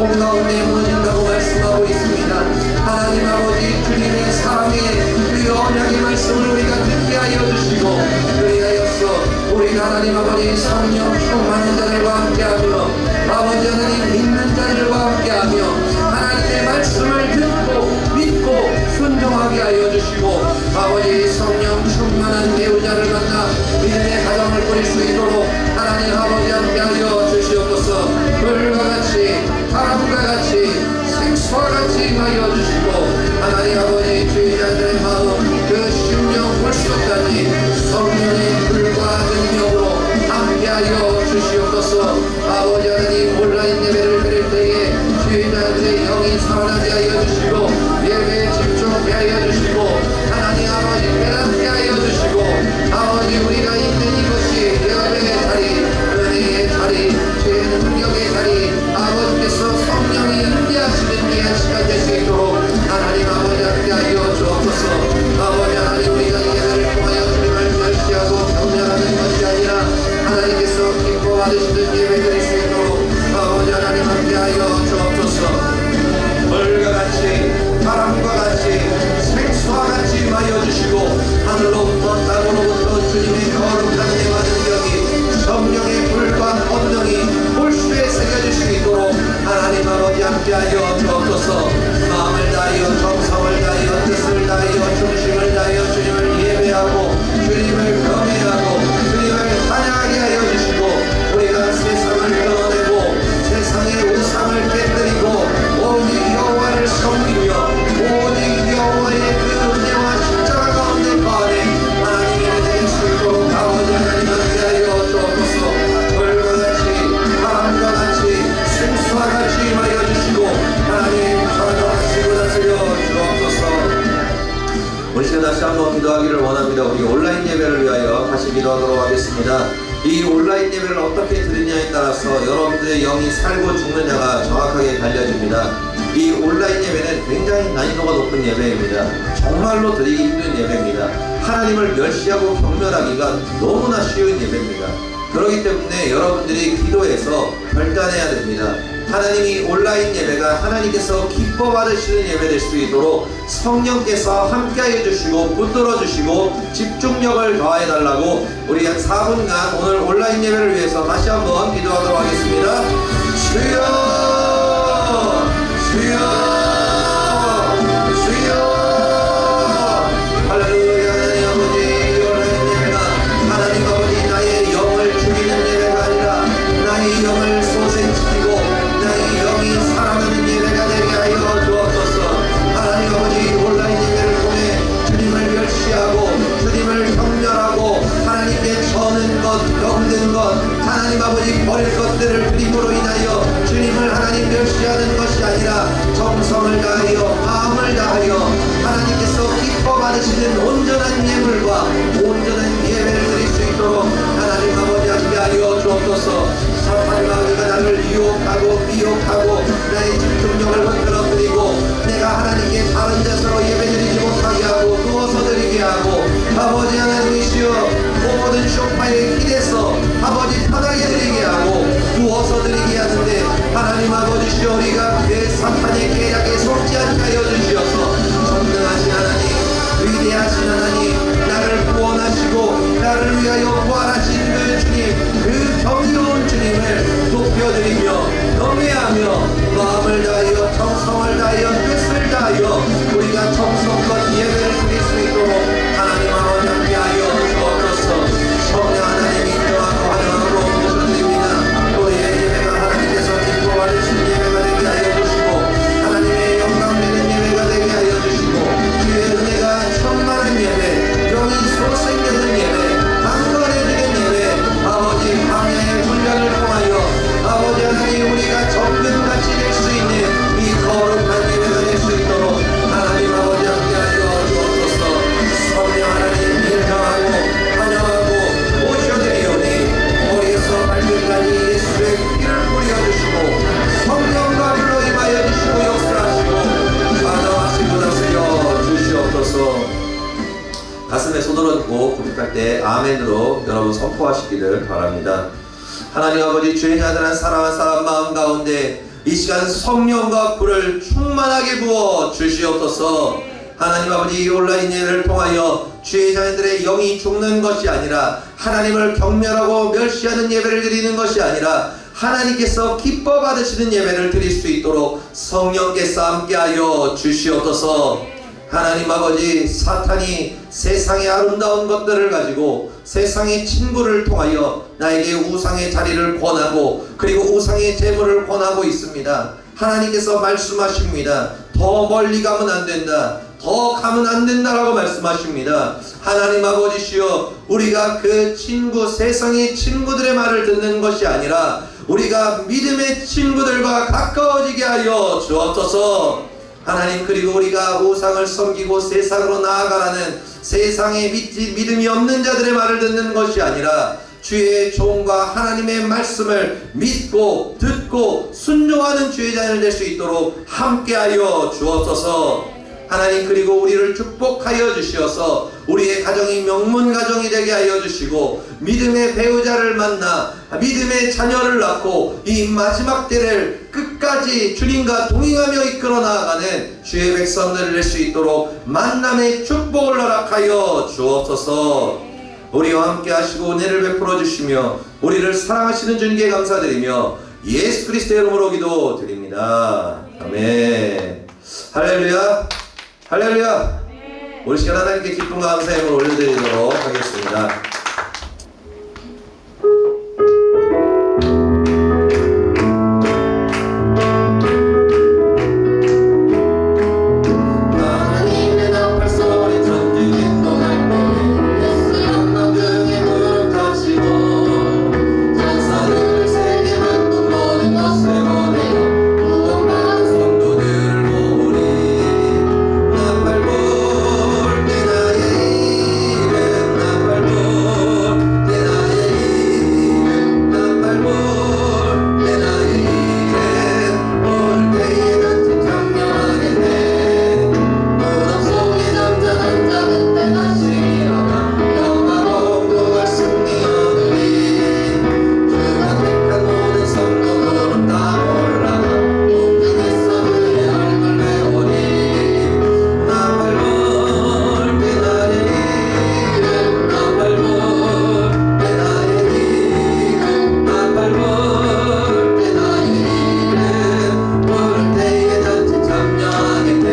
봄 가운데 무너진다고 말씀하고 있습니다. 하나님 아버지 주님의 사랑의 그 언약의 말씀을 우리가 듣게 하여 주시고 그리하여서 우리가 하나님 아버지 성령 충만한 자들과 함께하며 아버지 하나님 믿는 자들과 함께하며 하나님의 말씀을 듣고 믿고 순종하게 하여 주시고 아버지 성령 충만한 배우자를 만나 믿음의 가정을 꾸릴 수 있도록 하나님 아버지 함께하여 주시옵소서. 물과 같이 바람과 같이 생수와 같이 하여 주시고 하나님 아버지 주의자들의 마음 그 심령 불속까지 성령의 불과 능력으로 함께하여 주시옵소서. 아버지 하나님 온라인 예배를 드릴 때에 주의자들의 영이 살아나게 하여 주시고 예배에 집중하게 하여 주시고 하나님 아버지 깨닫게 하여 주시고 아버지 우리가 있는 이곳이 예배의 자리 은혜의 자리 주의 능력의 자리 아버지께서 성령이 임재하시는 귀한 시간 될 수 있도록 하나님 아버지 함께 하여 주옵소서. 아버지 하나님 우리가 예배를 통하여 주님을 멸시하고 경멸하는 것이 아니라 하나님께서 기뻐 받으시는 예배 드릴 수 있도록 아버지 하나님 함께 하여 주옵소서. 물과 같이 바람과 같이 생수와 같이 하여 주시고 하늘로부터 땅으로부터 주님의 거룩한 은혜와 능력이 성령의 불과 권능이 홀수에 새겨질 수 있도록 하나님 아버지 함께하여 주옵소서. 마음을 다하여 정성을 다하여 뜻을 다하여 중심을 다하여 주님을 예배하고 주님을 경외하고 주님을 찬양하게 하여 주시고 우리가 세상을 끊어내고 세상의 우상을 깨뜨리고 오직 여호와를 섬기며 오직 여호와의 그 은혜와 십자가 가운데 거하는 하나님의 될 수 있도록 아버지 하나님 함께하여 주옵소서. 물과 같이 바람과 같이 생수와 같이 하여 주시고 하나님 전도하시고 다스려 주옵소서. 우리 시간 다시 한번 기도하기를 원합니다. 우리 온라인 예배를 위하여 다시 기도하도록 하겠습니다. 이 온라인 예배를 어떻게 드리냐에 따라서 여러분들의 영이 살고 죽느냐가 정확하게 달려집니다. 이 온라인 예배는 굉장히 난이도가 높은 예배입니다. 정말로 드리기 힘든 예배입니다. 하나님을 멸시하고 경멸하기가 너무나 쉬운 예배입니다. 그렇기 때문에 여러분들이 기도해서 결단해야 됩니다. 하나님이 온라인 예배가 하나님께서 기뻐 받으시는 예배 될 수 있도록 성령께서 함께해 주시고 붙들어 주시고 집중력을 더해 달라고 우리 한 4분간 오늘 온라인 예배를 위해서 다시 한번 기도하도록 하겠습니다. 주여 주여 주여 할렐루야. 하나님 아버지 이 온라인 예배가 하나님 아버지 나의 영을 죽이는 예배가 아니라 나의 영을 소생시키고 나의 영이 살아나는 예배가 되게 하여 주옵소서. 하나님 아버지 온라인 예배를 통해 주님을 멸시하고 주님을 경멸하고 하나님께 저는 것 병든 것 하나님 아버지 버릴 것들을 드림으로 인하여 주님을 하나님 멸시하는 것이 아니라 정성을 다하여 마음을 다하여 하나님께서 기뻐 받으시는 온전한 예물과 온전한 예배를 드릴 수 있도록 하나님 아버지 함께하여 주옵소서. 사탄과 그가 나를 유혹하고 미혹하고 나의 집중력을 흔들어뜨리고 내가 하나님께 바른 자세로 예배드리지 못하게 하고 누워서 드리게 하고 아버지 하나님이시여 모든 소파에 기대서 아버지 편하게 드리게 하고 누워서 드리게 하는데 하나님 아버지시여 우리가 그 사탄의 계략에 속지 않게 하여 주시어서 전능하신 하나님 위대하신 하나님 나를 구원하시고 나를 위하여 부활하신 그 주님 그 정겨운 주님을 높여드리며 경외하며 마음을 다하여 정성을 다하여 뜻을 다하여 우리가 정성껏 예배를 드릴 수 있도록 하나님 아버지 함께하여 주옵소서. 성령 하나님 인정하고 환영하고 모셔드립니다. 우리의 예배가 하나님께서 기뻐 받으시는 예배가 되게 하여 주시고 하나님의 영광되는 예배가 되게 하여 주시고 주의 은혜가 충만한 예배 영이 솟생되는 예배 강건해지는 예배 아버지 광야의 훈련을 통하여 아버지 하나님 우리가 정금같이 될 수 있는 이 거룩한 예배가 될 수 있도록 하나님 아버지 함께하여 주옵소서. 성령 하나님 인정하고 환영하고 모셔드리오니 머리에서 발끝까지 예수의 피를 뿌려주시고 성령과 불로 임하여 주시고 역사하시고 받아하시고 다스려 주시옵소서. 가슴에 손을 얹고 고백할 때 아멘으로 여러분 선포하시기를 바랍니다. 하나님 아버지 주의 자들한 사랑한 사람 마음 가운데 이 시간 성령과 불을 충만하게 부어 주시옵소서. 하나님 아버지, 이 온라인 예배를 통하여 주의 자녀들의 영이 죽는 것이 아니라 하나님을 경멸하고 멸시하는 예배를 드리는 것이 아니라 하나님께서 기뻐 받으시는 예배를 드릴 수 있도록 성령께서 함께하여 주시옵소서. 하나님 아버지, 사탄이 세상의 아름다운 것들을 가지고 세상의 친구를 통하여 나에게 우상의 자리를 권하고 그리고 우상의 재물을 권하고 있습니다. 하나님께서 말씀하십니다. 더 멀리 가면 안 된다. 더 가면 안 된다라고 말씀하십니다. 하나님 아버지시여, 우리가 그 친구, 세상의 친구들의 말을 듣는 것이 아니라 우리가 믿음의 친구들과 가까워지게 하여 주옵소서. 하나님, 그리고 우리가 우상을 섬기고 세상으로 나아가라는 세상에 믿음이 없는 자들의 말을 듣는 것이 아니라 주의 종과 하나님의 말씀을 믿고 듣고 순종하는 주의 자녀를 될 수 있도록 함께하여 주옵소서. 하나님, 그리고 우리를 축복하여 주시어서 우리의 가정이 명문 가정이 되게 하여 주시고 믿음의 배우자를 만나 믿음의 자녀를 낳고 이 마지막 때를 끝까지 주님과 동행하며 이끌어 나아가는 주의 백성들을 낼 수 있도록 만남의 축복을 허락하여 주옵소서. 우리와 함께 하시고 은혜를 베풀어 주시며 우리를 사랑하시는 주님께 감사드리며 예수 그리스도의 이름으로 기도드립니다. 아멘. 할렐루야. 할렐루야. 우리 시간 하나님께 기쁨과 감사의 힘을 올려드리도록 하겠습니다. 하나님의 나팔 소리 전진 인도할 때 예수 영광중에 무릎 타시고 천사들 세계 만국 모든 것을 보내어 구원받은 성도들을 모으리. 나팔 불 때 나의 이름, 나팔 불 때 나의 이름, 나팔 불 때 나의 이름. 올 때에 같이 장명하겠네. 무덤 속에 잠자던 자 그때 다시 일어나 영광 공동할 승리 얻으리. 주가 택한 모든 성도들은 다 올라가 공중에서 그의 얼굴 배우리. 나팔 불 때 나의 이름, 나팔 불 때 나의 이름, 나팔 불 때 나의 이름. 올 때에 잔치 참여하겠네.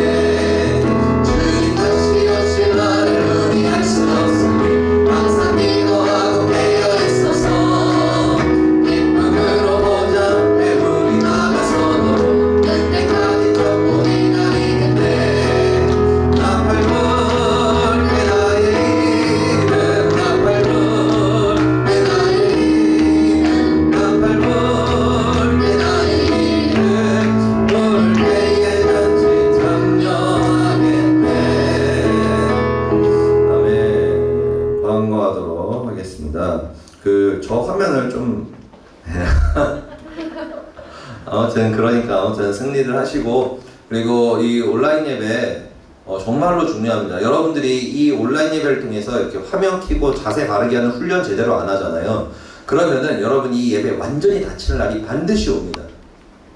주님 다시 오실 날을 우리 알 수 없으니 항상 기도하고 깨어 있어서 기쁨으로 보자 배불리 나가서도 그때까지 조금 기다리겠네. 나팔 불 때 나의 이름, 나팔 불 때 나의 이름, 나팔 불 때 나의 이름. 올 때에 잔치 참여하겠네. 아멘. 반가워하도록 하겠습니다. 저 화면을 좀 아무튼 승리를 하시고, 그리고 이 온라인 예배 정말로 중요합니다. 여러분들이 이 온라인 예배를 통해서 이렇게 화면 켜고 자세 바르게 하는 훈련 제대로 안 하잖아요. 그러면은 여러분 이 예배 완전히 다치는 날이 반드시 옵니다.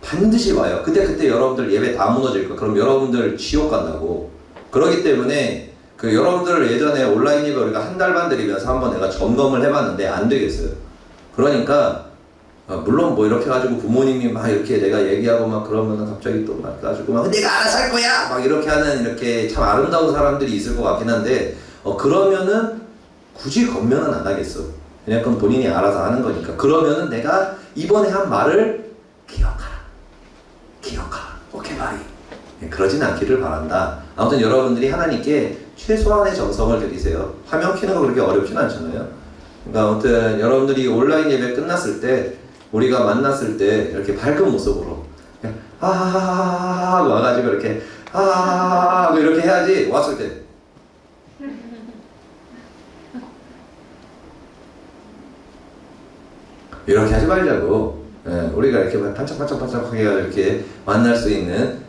반드시 와요. 그때 여러분들 예배 다 무너질 거예요. 그럼 여러분들 지옥 간다고. 그렇기 때문에 여러분들 예전에 온라인 예배 우리가 한 달 반 드리면서 한번 내가 점검을 해봤는데 안 되겠어요. 그러니까 물론 뭐 이렇게 가지고 부모님이 막 이렇게 내가 얘기하고 막 그러면은 갑자기 또 막 가지고 막 내가 알아서 할 거야 막 이렇게 하는 이렇게 참 아름다운 사람들이 있을 것 같긴 한데 그러면은 굳이 겉면은 안 하겠어. 그냥 그건 본인이 알아서 하는 거니까. 그러면은 내가 이번에 한 말을 기억하라. 오케이 바이. 그러진 않기를 바란다. 아무튼 여러분들이 하나님께 최소한의 정성을 드리세요. 화면 켜는 거 그렇게 어렵진 않잖아요. 그러니까 아무튼 여러분들이 온라인 예배 끝났을 때 우리가 만났을 때 이렇게 밝은 모습으로 그냥 하고 와가지고 이렇게 하고 이렇게 해야지. 왔을 때 이렇게 하지 말자고. 우리가 이렇게 반짝반짝반짝하게 이렇게 만날 수 있는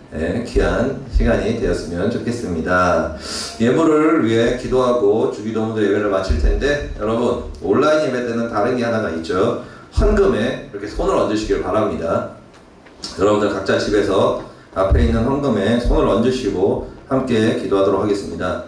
귀한 시간이 되었으면 좋겠습니다. 예물을 위해 기도하고 주기도문도 예배를 마칠 텐데, 여러분 온라인 예배 때는 다른 게 하나가 있죠. 헌금에 이렇게 손을 얹으시길 바랍니다. 여러분들 각자 집에서 앞에 있는 헌금에 손을 얹으시고 함께 기도하도록 하겠습니다.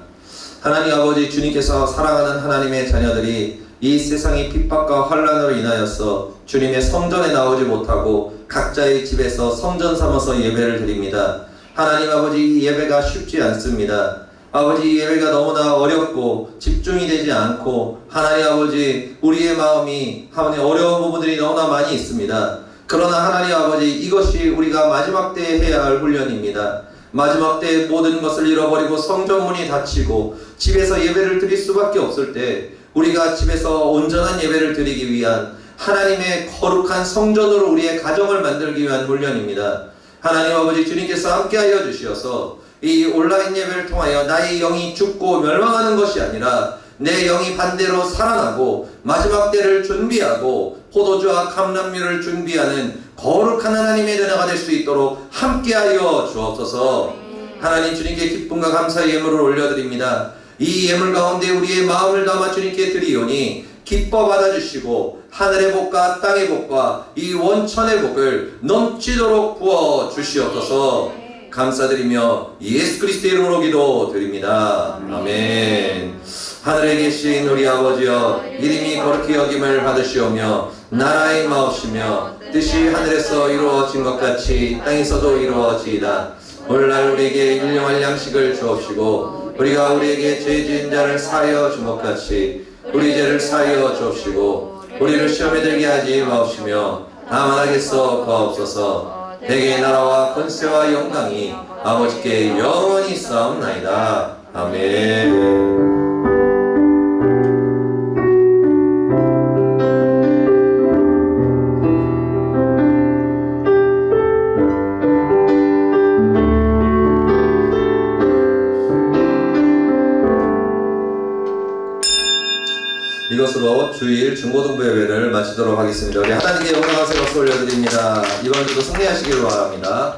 하나님 아버지, 주님께서 사랑하는 하나님의 자녀들이 이 세상의 핍박과 환란으로 인하여서 주님의 성전에 나오지 못하고 각자의 집에서 성전 삼아서 예배를 드립니다. 하나님 아버지, 이 예배가 쉽지 않습니다. 아버지, 이 예배가 너무나 어렵고 집중이 되지 않고 하나님 아버지, 우리의 마음이 하나님 어려운 부분들이 너무나 많이 있습니다. 그러나 하나님 아버지, 이것이 우리가 마지막 때에 해야 할 훈련입니다. 마지막 때에 모든 것을 잃어버리고 성전문이 닫히고 집에서 예배를 드릴 수밖에 없을 때 우리가 집에서 온전한 예배를 드리기 위한 하나님의 거룩한 성전으로 우리의 가정을 만들기 위한 훈련입니다. 하나님 아버지, 주님께서 함께하여 주시어서 이 온라인 예배를 통하여 나의 영이 죽고 멸망하는 것이 아니라 내 영이 반대로 살아나고 마지막 때를 준비하고 포도주와 감람류를 준비하는 거룩한 하나님의 은혜가 될 수 있도록 함께하여 주옵소서. 하나님, 주님께 기쁨과 감사의 예물을 올려드립니다. 이 예물 가운데 우리의 마음을 담아 주님께 드리오니 기뻐 받아주시고 하늘의 복과 땅의 복과 이 원천의 복을 넘치도록 부어 주시옵소서. 감사드리며 예수 그리스도의 이름으로 기도드립니다. 아멘. 하늘에 계신 우리 아버지여, 이름이 거룩히 여김을 받으시오며 나라의 마옵시며 뜻이 하늘에서 이루어진 것 같이 땅에서도 이루어지이다. 오늘날 우리에게 일용할 양식을 주옵시고 우리가 우리에게 죄 지은 자를 사하여 준 것 같이 우리 죄를 사하여 주옵시고 우리를 시험에 들게 하지 마옵시며 다만 하겠어 거옵소서. 대개의 나라와 권세와 영광이 아버지께 영원히 있사옵나이다. 아멘. 이것으로 주일 중고등부 예배를 마치도록 하겠습니다. 우리 하나님께 영광하세요 박수 올려드립니다. 이번 주도 승리하시길 바랍니다.